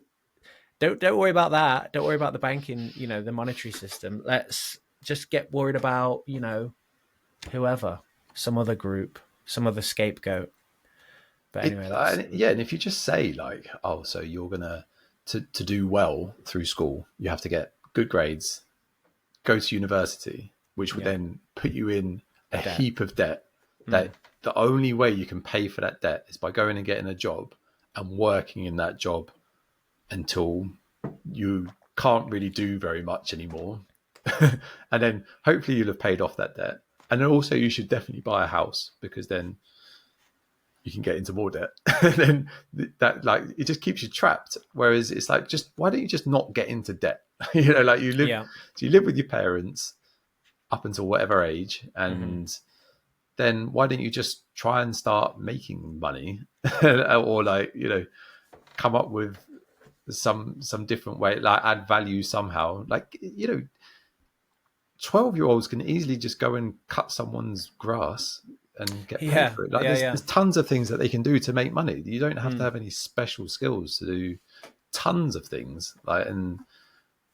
don't worry about that. Don't worry about the banking, you know, the monetary system. Let's just get worried about, you know, whoever, some other group, some other scapegoat. But anyway, and if you just say like, oh, so you're gonna to do well through school, you have to get good grades, go to university, which would then put you in a heap of debt. That the only way you can pay for that debt is by going and getting a job and working in that job until you can't really do very much anymore. And then hopefully you'll have paid off that debt. And then also you should definitely buy a house, because then you can get into more debt. And then that, like, it just keeps you trapped. Whereas it's like, just why don't you just not get into debt? You know, like you live with your parents up until whatever age, and then why don't you just try and start making money or, like, you know, come up with some different way, like add value somehow. Like, you know, 12-year-olds can easily just go and cut someone's grass and get paid for it. Like, there's tons of things that they can do to make money. You don't have to have any special skills to do tons of things. Like,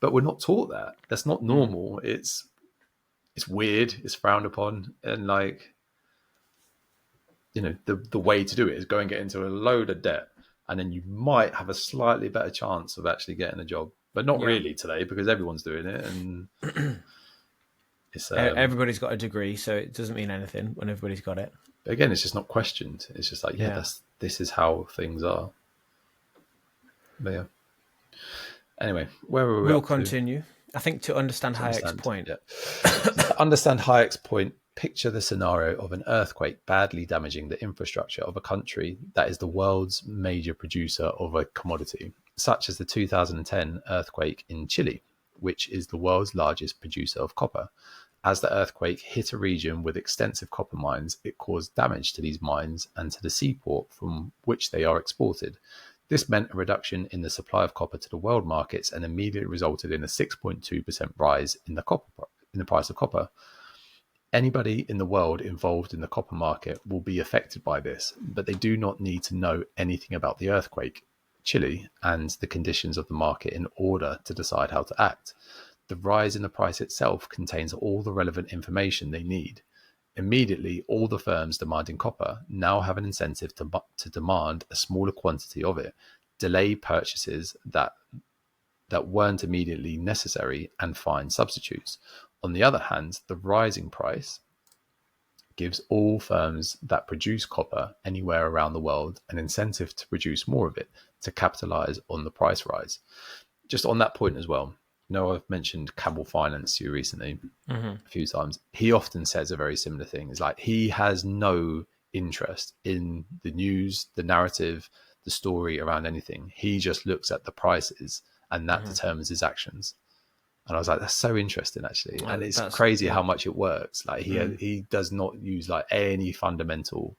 but we're not taught that. That's not normal. It's weird. It's frowned upon. And, like, you know, the way to do it is go and get into a load of debt, and then you might have a slightly better chance of actually getting a job. But not really today, because everyone's doing it, and it's everybody's got a degree, so it doesn't mean anything when everybody's got it. But again, it's just not questioned. It's just like, this is how things are. But yeah. Anyway, where were we? We'll continue. I think to understand Hayek's point. Yeah. To understand Hayek's point, picture the scenario of an earthquake badly damaging the infrastructure of a country that is the world's major producer of a commodity, such as the 2010 earthquake in Chile, which is the world's largest producer of copper. As the earthquake hit a region with extensive copper mines, it caused damage to these mines and to the seaport from which they are exported. This meant a reduction in the supply of copper to the world markets and immediately resulted in a 6.2% rise in the price of copper. Anybody in the world involved in the copper market will be affected by this, but they do not need to know anything about the earthquake, Chile, and the conditions of the market in order to decide how to act. The rise in the price itself contains all the relevant information they need. Immediately, all the firms demanding copper now have an incentive to demand a smaller quantity of it, delay purchases that weren't immediately necessary, and find substitutes. On the other hand, the rising price gives all firms that produce copper anywhere around the world an incentive to produce more of it to capitalize on the price rise. Just on that point as well, I've mentioned Cabell Finance to you recently a few times. He often says a very similar thing. It's like he has no interest in the news, the narrative, the story around anything. He just looks at the prices and that determines his actions. And I was like, that's so interesting, actually. And it's crazy how much it works. Like he does not use like any fundamental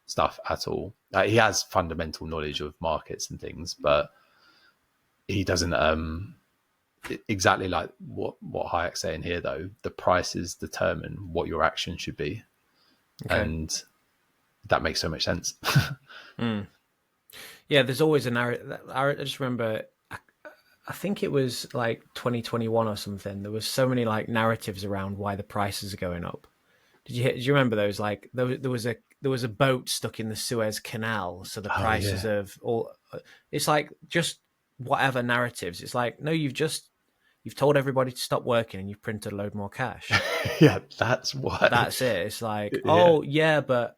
stuff at all. Like, he has fundamental knowledge of markets and things, but he doesn't exactly like what Hayek's saying here, though. The prices determine what your action should be. Okay. And that makes so much sense. Yeah, there's always a narrative. I just remember, I think it was like 2021 or something. There was so many like narratives around why the prices are going up. Did you remember those? Like there was a boat stuck in the Suez Canal, so the prices of all. It's like just whatever narratives. It's like, no, you've told everybody to stop working and you've printed a load more cash. Yeah, that's why. That's it. It's like, oh yeah, but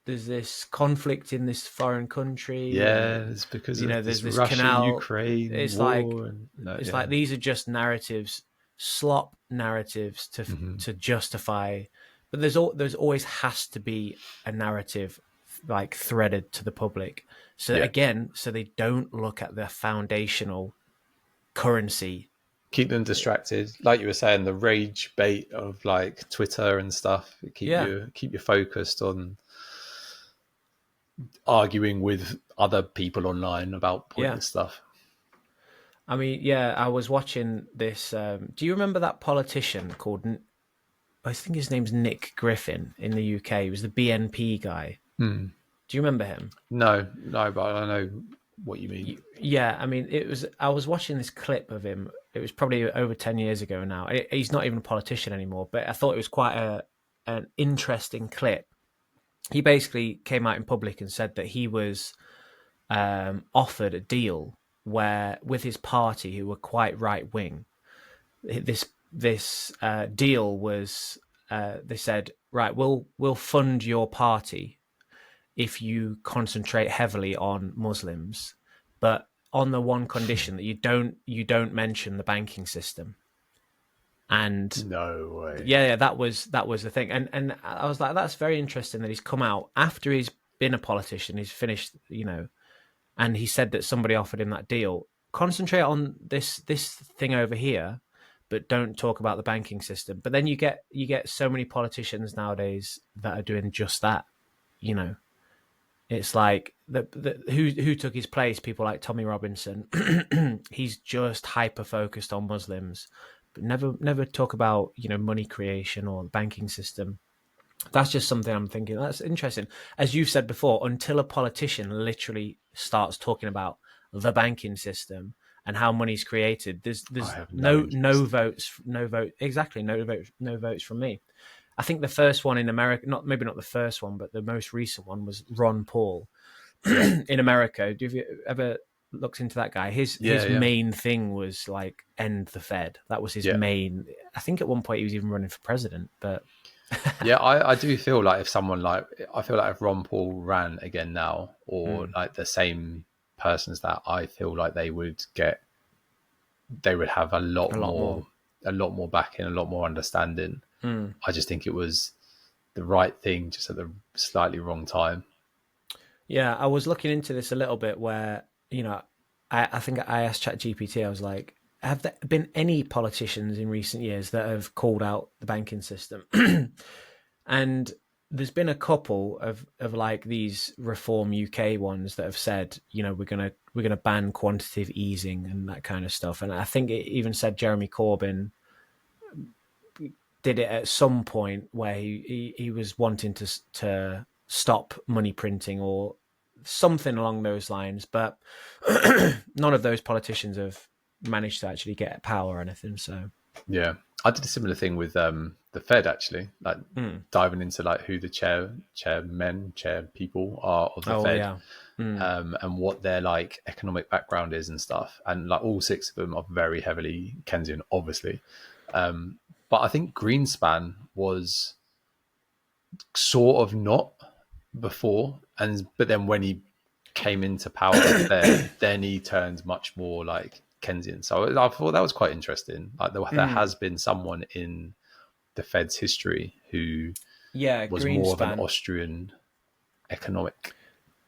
there's this conflict in this foreign country. Yeah, it's because there's this Russia, canal, Ukraine. It's war like these are just narratives, slop narratives to justify. But there's always has to be a narrative like threaded to the public. So again, so they don't look at the foundational currency. Keep them distracted, like you were saying, the rage bait of like Twitter and stuff. Keep you focused on arguing with other people online about pointless stuff. I mean, I was watching this. Do you remember that politician called? I think his name's Nick Griffin in the UK. He was the BNP guy. Do you remember him? No, but I know what you mean. Yeah, I mean, I was watching this clip of him. It was probably over 10 years ago now. He's not even a politician anymore, but I thought it was quite an interesting clip. He basically came out in public and said that he was offered a deal where, with his party, who were quite right wing, this deal was they said, right, we'll fund your party if you concentrate heavily on Muslims, but on the one condition that you don't mention the banking system. And no way. Yeah, that was the thing. And I was like, that's very interesting that he's come out after he's been a politician, he's finished, and he said that somebody offered him that deal. Concentrate on this thing over here, but don't talk about the banking system. But then you get so many politicians nowadays that are doing just that. It's like who took his place? People like Tommy Robinson. He's just hyper focused on Muslims, but never talk about money creation or the banking system. That's just something I'm thinking. That's interesting. As you've said before, until a politician literally starts talking about the banking system and how money's created, there's no votes from me. I think the first one in America, maybe not the first one, but the most recent one was Ron Paul in America. Have you ever looked into that guy? His main thing was like end the Fed. That was his main. I think at one point he was even running for president. But yeah, I do feel like if Ron Paul ran again now, or like the same persons that, I feel like they would have a lot more backing, a lot more understanding. I just think it was the right thing, just at the slightly wrong time. Yeah, I was looking into this a little bit where, I think I asked ChatGPT, I was like, have there been any politicians in recent years that have called out the banking system? And there's been a couple of like these Reform UK ones that have said, we're gonna ban quantitative easing and that kind of stuff. And I think it even said Jeremy Corbyn did it at some point where he was wanting to stop money printing or something along those lines, but none of those politicians have managed to actually get power or anything. So yeah, I did a similar thing with the Fed, actually, like diving into like who the chair people are of the Fed. Yeah. And what their like economic background is and stuff, and like all 6 of them are very heavily Keynesian, obviously. But I think Greenspan was sort of not before, but then when he came into power, then he turned much more like Keynesian. So I thought that was quite interesting. Like there has been someone in the Fed's history who was Greenspan, more of an Austrian economic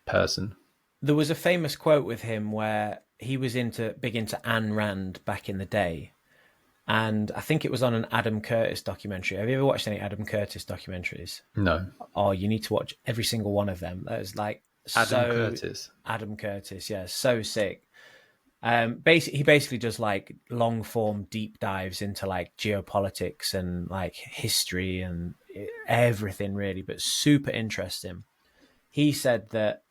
person. There was a famous quote with him where he was big into Ayn Rand back in the day. And I think it was on an Adam Curtis documentary. Have you ever watched any Adam Curtis documentaries? No. Oh, you need to watch every single one of them. That was like Adam Curtis, yeah, so sick. He basically does like long form deep dives into like geopolitics and like history and everything really, but super interesting. He said that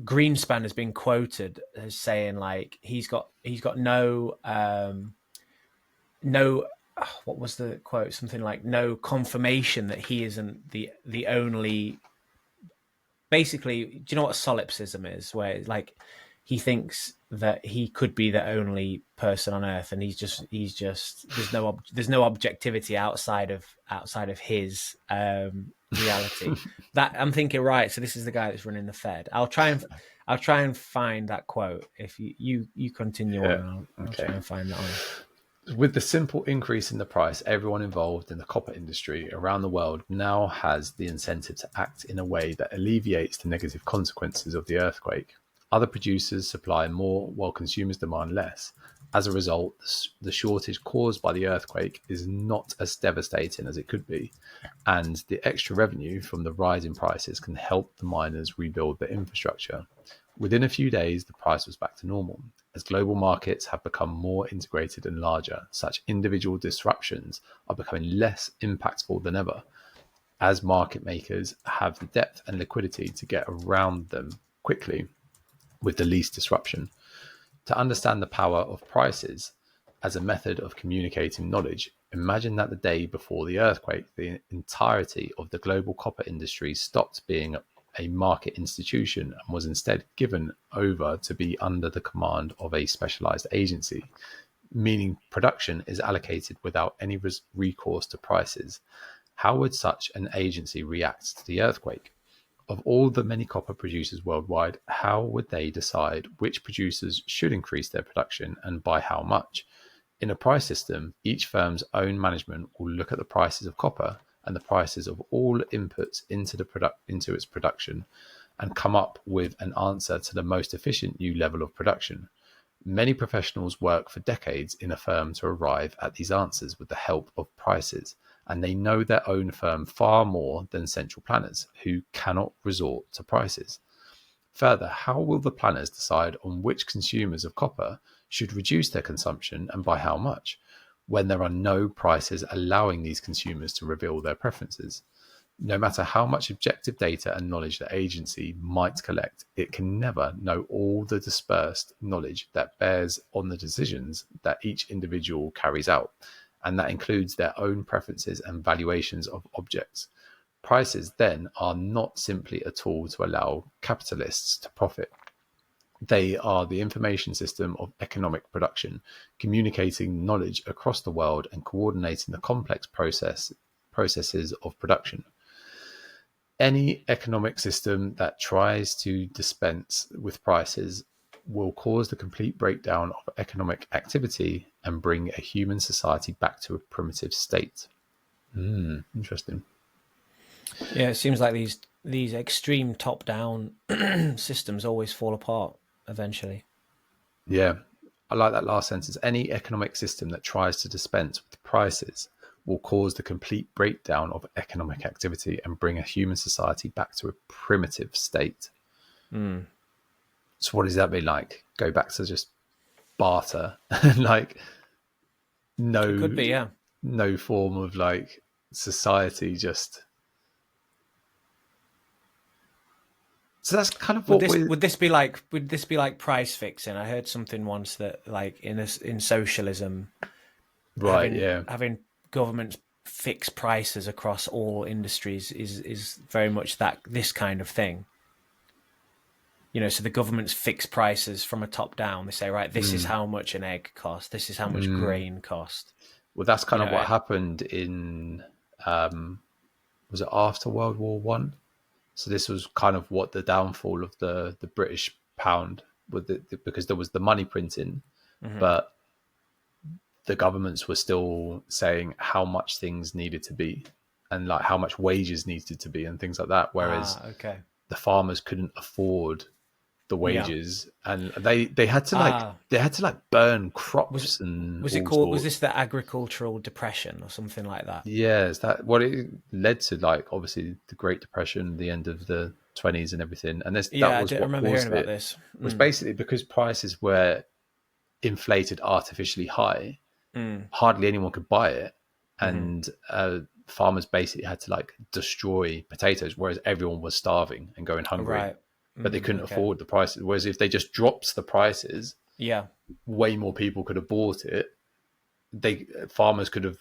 Greenspan has been quoted as saying like he's got no what was the quote, something like no confirmation that he isn't the only, basically, do you know what solipsism is, where like he thinks that he could be the only person on earth and he's just there's no objectivity outside of his reality. That I'm thinking, right, so this is the guy that's running the Fed. I'll try and find that quote. If you continue on, I'll try and find that on. With the simple increase in the price, everyone involved in the copper industry around the world now has the incentive to act in a way that alleviates the negative consequences of the earthquake. Other producers supply more while consumers demand less. As a result, the shortage caused by the earthquake is not as devastating as it could be, and the extra revenue from the rise in prices can help the miners rebuild their infrastructure. Within a few days, the price was back to normal. As global markets have become more integrated and larger, such individual disruptions are becoming less impactful than ever, as market makers have the depth and liquidity to get around them quickly with the least disruption. To understand the power of prices as a method of communicating knowledge, imagine that the day before the earthquake, the entirety of the global copper industry stopped being a market institution and was instead given over to be under the command of a specialized agency, meaning production is allocated without any recourse to prices. How would such an agency react to the earthquake? Of all the many copper producers worldwide, how would they decide which producers should increase their production and by how much? In a price system, each firm's own management will look at the prices of copper and the prices of all inputs into its production and come up with an answer to the most efficient new level of production. Many professionals work for decades in a firm to arrive at these answers with the help of prices, and they know their own firm far more than central planners who cannot resort to prices. Further, how will the planners decide on which consumers of copper should reduce their consumption and by how much, when there are no prices allowing these consumers to reveal their preferences? No matter how much objective data and knowledge the agency might collect, it can never know all the dispersed knowledge that bears on the decisions that each individual carries out, and that includes their own preferences and valuations of objects. Prices, then, are not simply a tool to allow capitalists to profit. They are the information system of economic production, communicating knowledge across the world and coordinating the complex processes of production. Any economic system that tries to dispense with prices will cause the complete breakdown of economic activity and bring a human society back to a primitive state. Interesting. Yeah, it seems like these extreme top-down systems always fall apart eventually. Yeah, I like that last sentence. Any economic system that tries to dispense with prices will cause the complete breakdown of economic activity and bring a human society back to a primitive state. So what does that mean? Like, go back to just barter? Like, no, It could be, yeah. no form of like society just. So that's kind of would this be like price fixing? I heard something once that like in socialism, right, yeah, having governments fix prices across all industries is very much this kind of thing. You know, so the governments fix prices from a top down. They say, right, this is how much an egg costs. This is how much grain cost. Well, that's kind of what happened in, was it after World War One? So this was kind of what the downfall of the British pound, because there was the money printing, but the governments were still saying how much things needed to be, and like how much wages needed to be, and things like that. Whereas the farmers couldn't afford the wages, and they had to burn crops was this the agricultural depression or something like that? Yeah, is that what it led to? Like obviously the Great Depression, the end of the 20s and everything, and that was what remember caused hearing about this. Was basically because prices were inflated artificially high, hardly anyone could buy it, and farmers basically had to like destroy potatoes, whereas everyone was starving and going hungry. Right. But they couldn't afford the prices. Whereas if they just dropped the prices, way more people could have bought it. Farmers could have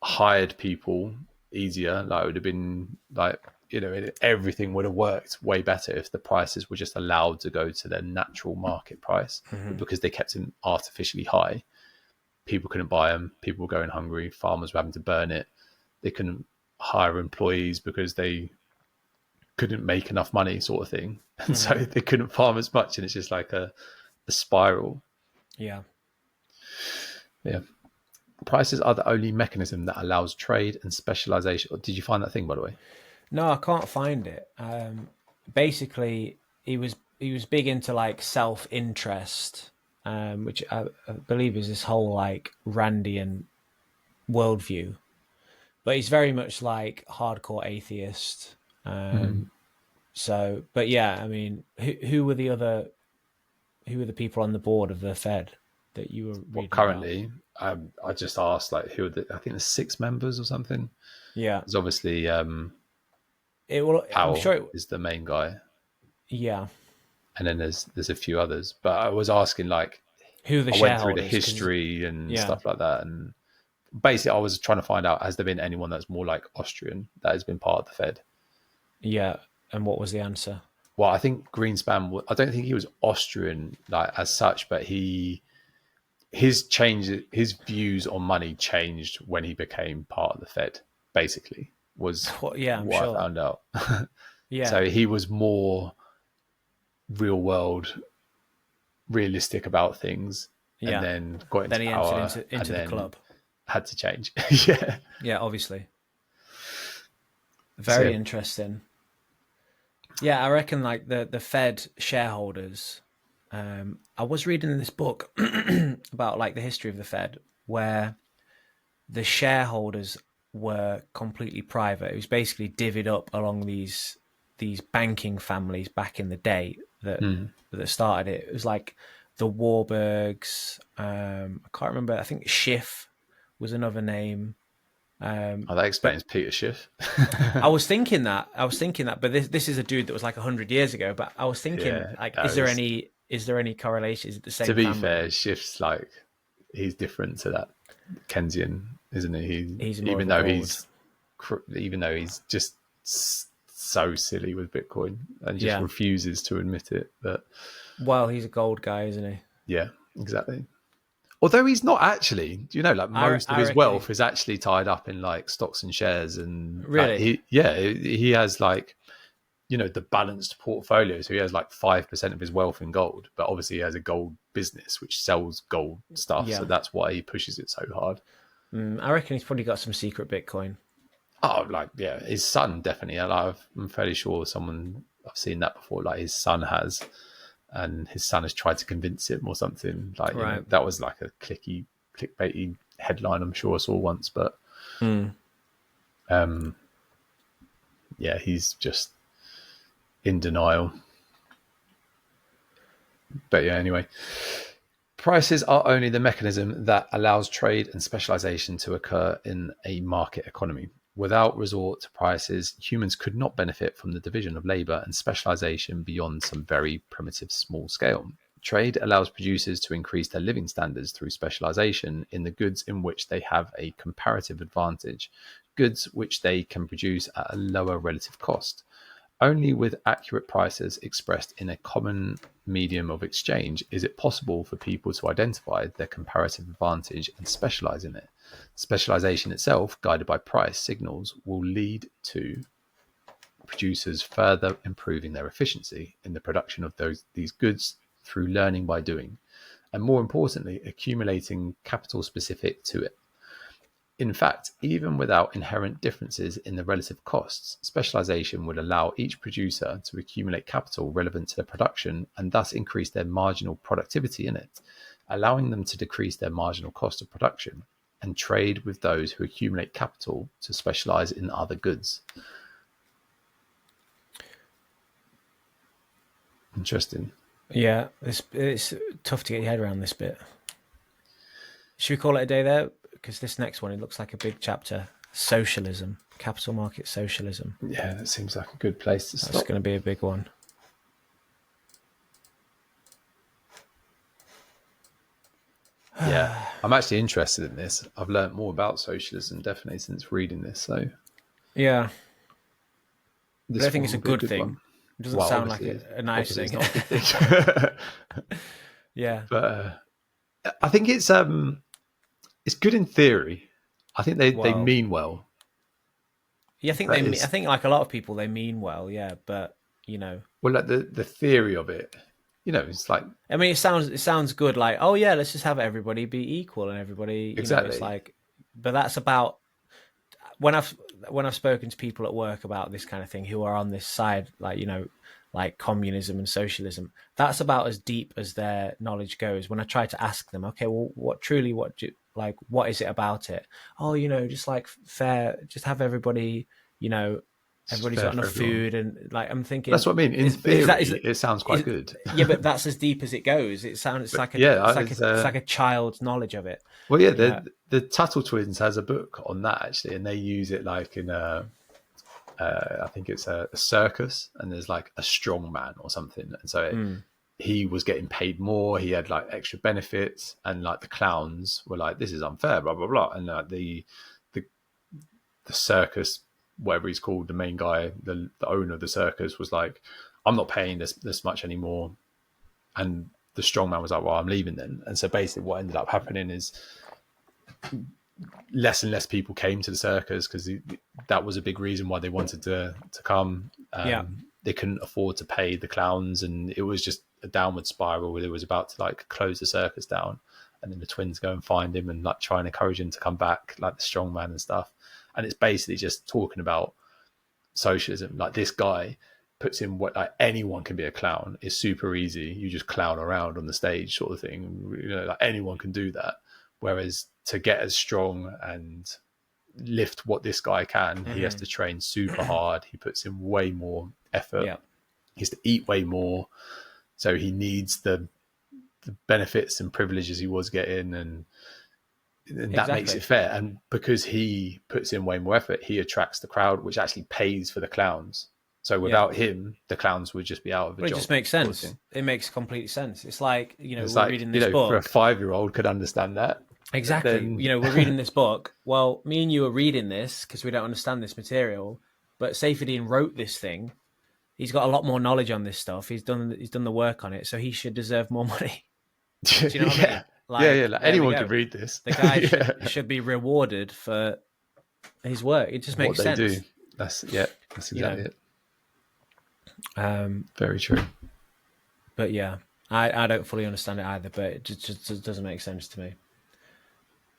hired people easier. Like it would have been like, you know, everything would have worked way better if the prices were just allowed to go to their natural market price. But because they kept them artificially high, people couldn't buy them. People were going hungry. Farmers were having to burn it. They couldn't hire employees because they couldn't make enough money, sort of thing, and so they couldn't farm as much, and it's just like a spiral. Yeah. Prices are the only mechanism that allows trade and specialization. Did you find that thing, by the way? No, I can't find it. Basically, he was big into like self-interest, which I believe is this whole like Randian worldview, but he's very much like hardcore atheist. So, but yeah, I mean, who were the people on the board of the Fed that you were reading currently about? I just asked like who are I think there's 6 members or something. Yeah, there's obviously Powell is the main guy. Yeah, and then there's a few others, but I was asking like who the I went through the history and stuff like that, and basically I was trying to find out, has there been anyone that's more like Austrian that has been part of the Fed? Yeah, and what was the answer? Well, I think Greenspan, I don't think he was Austrian like as such, but his views on money changed when he became part of the Fed, basically, was what I found out. So he was more real world, realistic about things, and then got into power, entered into the club. Had to change. Yeah, obviously. Very interesting. Yeah, I reckon like the Fed shareholders. I was reading this book about like the history of the Fed, where the shareholders were completely private. It was basically divvied up along these banking families back in the day that started it. It was like the Warburgs. I can't remember. I think Schiff was another name. That explains Peter Schiff. I was thinking that, but this is a dude that was like 100 years ago. But I was thinking, is there any correlation? Is it the same? To be fair, Schiff's like, he's different to that Keynesian, isn't he? He's even though he's just so silly with Bitcoin and just refuses to admit it. But he's a gold guy, isn't he? Yeah, exactly. Although he's not actually, like most of his wealth is actually tied up in like stocks and shares, and really, he has like, the balanced portfolio. So he has like 5% of his wealth in gold, but obviously he has a gold business which sells gold stuff. So that's why he pushes it so hard. I reckon he's probably got some secret Bitcoin. Oh, his son definitely. I'm fairly sure I've seen that before. Like his son has. And his son has tried to convince him or something. Like that was like a clickbaity headline I'm sure I saw once, but he's just in denial. But yeah, anyway, Prices are only the mechanism that allows trade and specialization to occur in a market economy. Without resort to prices, humans could not benefit from the division of labor and specialization beyond some very primitive small scale. Trade allows producers to increase their living standards through specialization in the goods in which they have a comparative advantage, goods which they can produce at a lower relative cost. Only with accurate prices expressed in a common medium of exchange is it possible for people to identify their comparative advantage and specialize in it. Specialization itself, guided by price signals, will lead to producers further improving their efficiency in the production of these goods through learning by doing, and more importantly, accumulating capital specific to it. In fact, even without inherent differences in the relative costs, specialization would allow each producer to accumulate capital relevant to their production and thus increase their marginal productivity in it, allowing them to decrease their marginal cost of production and trade with those who accumulate capital to specialize in other goods. Interesting. Yeah, it's tough to get your head around this bit. Should we call it a day there? Because this next one, it looks like a big chapter. Socialism, capital market socialism. Yeah, that seems like a good place to start. That's going to be a big one. Yeah, I'm actually interested in this. I've learned more about socialism definitely since reading this. So, yeah, but I think it's a good thing. One. It doesn't sound like a nice thing. It's not a good thing. Yeah, but I think it's good in theory. I think they mean well. Yeah, I think I think like a lot of people, they mean well. Yeah, but well, like the theory of it, it's like. I mean, it sounds good. Like, oh yeah, let's just have everybody be equal and everybody. Exactly. It's like, but that's about when I've spoken to people at work about this kind of thing who are on this side, like communism and socialism. That's about as deep as their knowledge goes. When I try to ask them, okay, well, what is it about it? Oh, just like fair, just have everybody, everybody's got enough food, and like I'm thinking that's what I mean. In theory, it sounds quite good. Yeah, but that's as deep as it goes. It sounds like it's like a child's knowledge of it. Well, yeah, the Tuttle Twins has a book on that actually, and they use it like in I think it's a circus, and there's like a strong man or something, and so he was getting paid more. He had like extra benefits, and like the clowns were like, "This is unfair," blah blah blah, and like the circus, whatever he's called, the main guy, the owner of the circus, was like, "I'm not paying this much anymore," and the strong man was like, "Well, I'm leaving then." And so basically, what ended up happening is less and less people came to the circus because that was a big reason why they wanted to come. They couldn't afford to pay the clowns, and it was just a downward spiral where it was about to like close the circus down, and then the twins go and find him and like try and encourage him to come back, like the strong man and stuff. And it's basically just talking about socialism. Like this guy puts in what like anyone can be a clown. It's super easy. You just clown around on the stage, sort of thing. Like anyone can do that. Whereas to get as strong and lift what this guy can, he has to train super hard. He puts in way more effort. Yeah. He has to eat way more. So he needs the benefits and privileges he was getting, and that makes it fair. And because he puts in way more effort, he attracts the crowd, which actually pays for the clowns. So without him, the clowns would just be out of a job. It just makes sense. It makes complete sense. It's like, we're like, reading this book. For a 5-year-old could understand that. Exactly. Then... we're reading this book. Well, me and you are reading this because we don't understand this material. But Seyfriedin wrote this thing. He's got a lot more knowledge on this stuff. He's done the work on it. So he should deserve more money. Do you know what I mean? Like anyone could read this. The guy should be rewarded for his work. It just makes sense. Do. That's exactly it. Very true. But yeah, I don't fully understand it either, but it just doesn't make sense to me.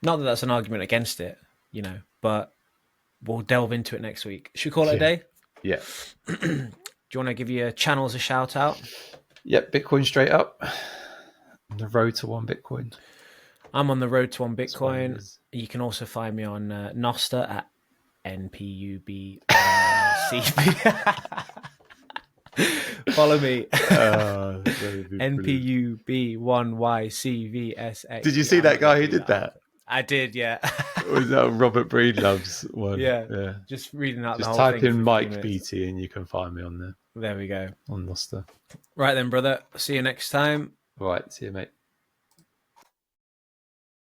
Not that that's an argument against it, but we'll delve into it next week. Should we call it a day? Yeah. Do you want to give your channels a shout out? Yep, Bitcoin straight up. On the road to 1 Bitcoin. I'm on the road to 1 Bitcoin. You can also find me on Noster at NPUBCB. Follow me. NPUB NPUB1YCVSX. Did you see that guy who did that? I did, yeah. Was that Robert Breedlove's one? Yeah. Just reading out just the whole thing. thing. Just type in Mike Beattie and you can find me on there. There we go. On Noster. Right then, brother. See you next time. Right. See you, mate.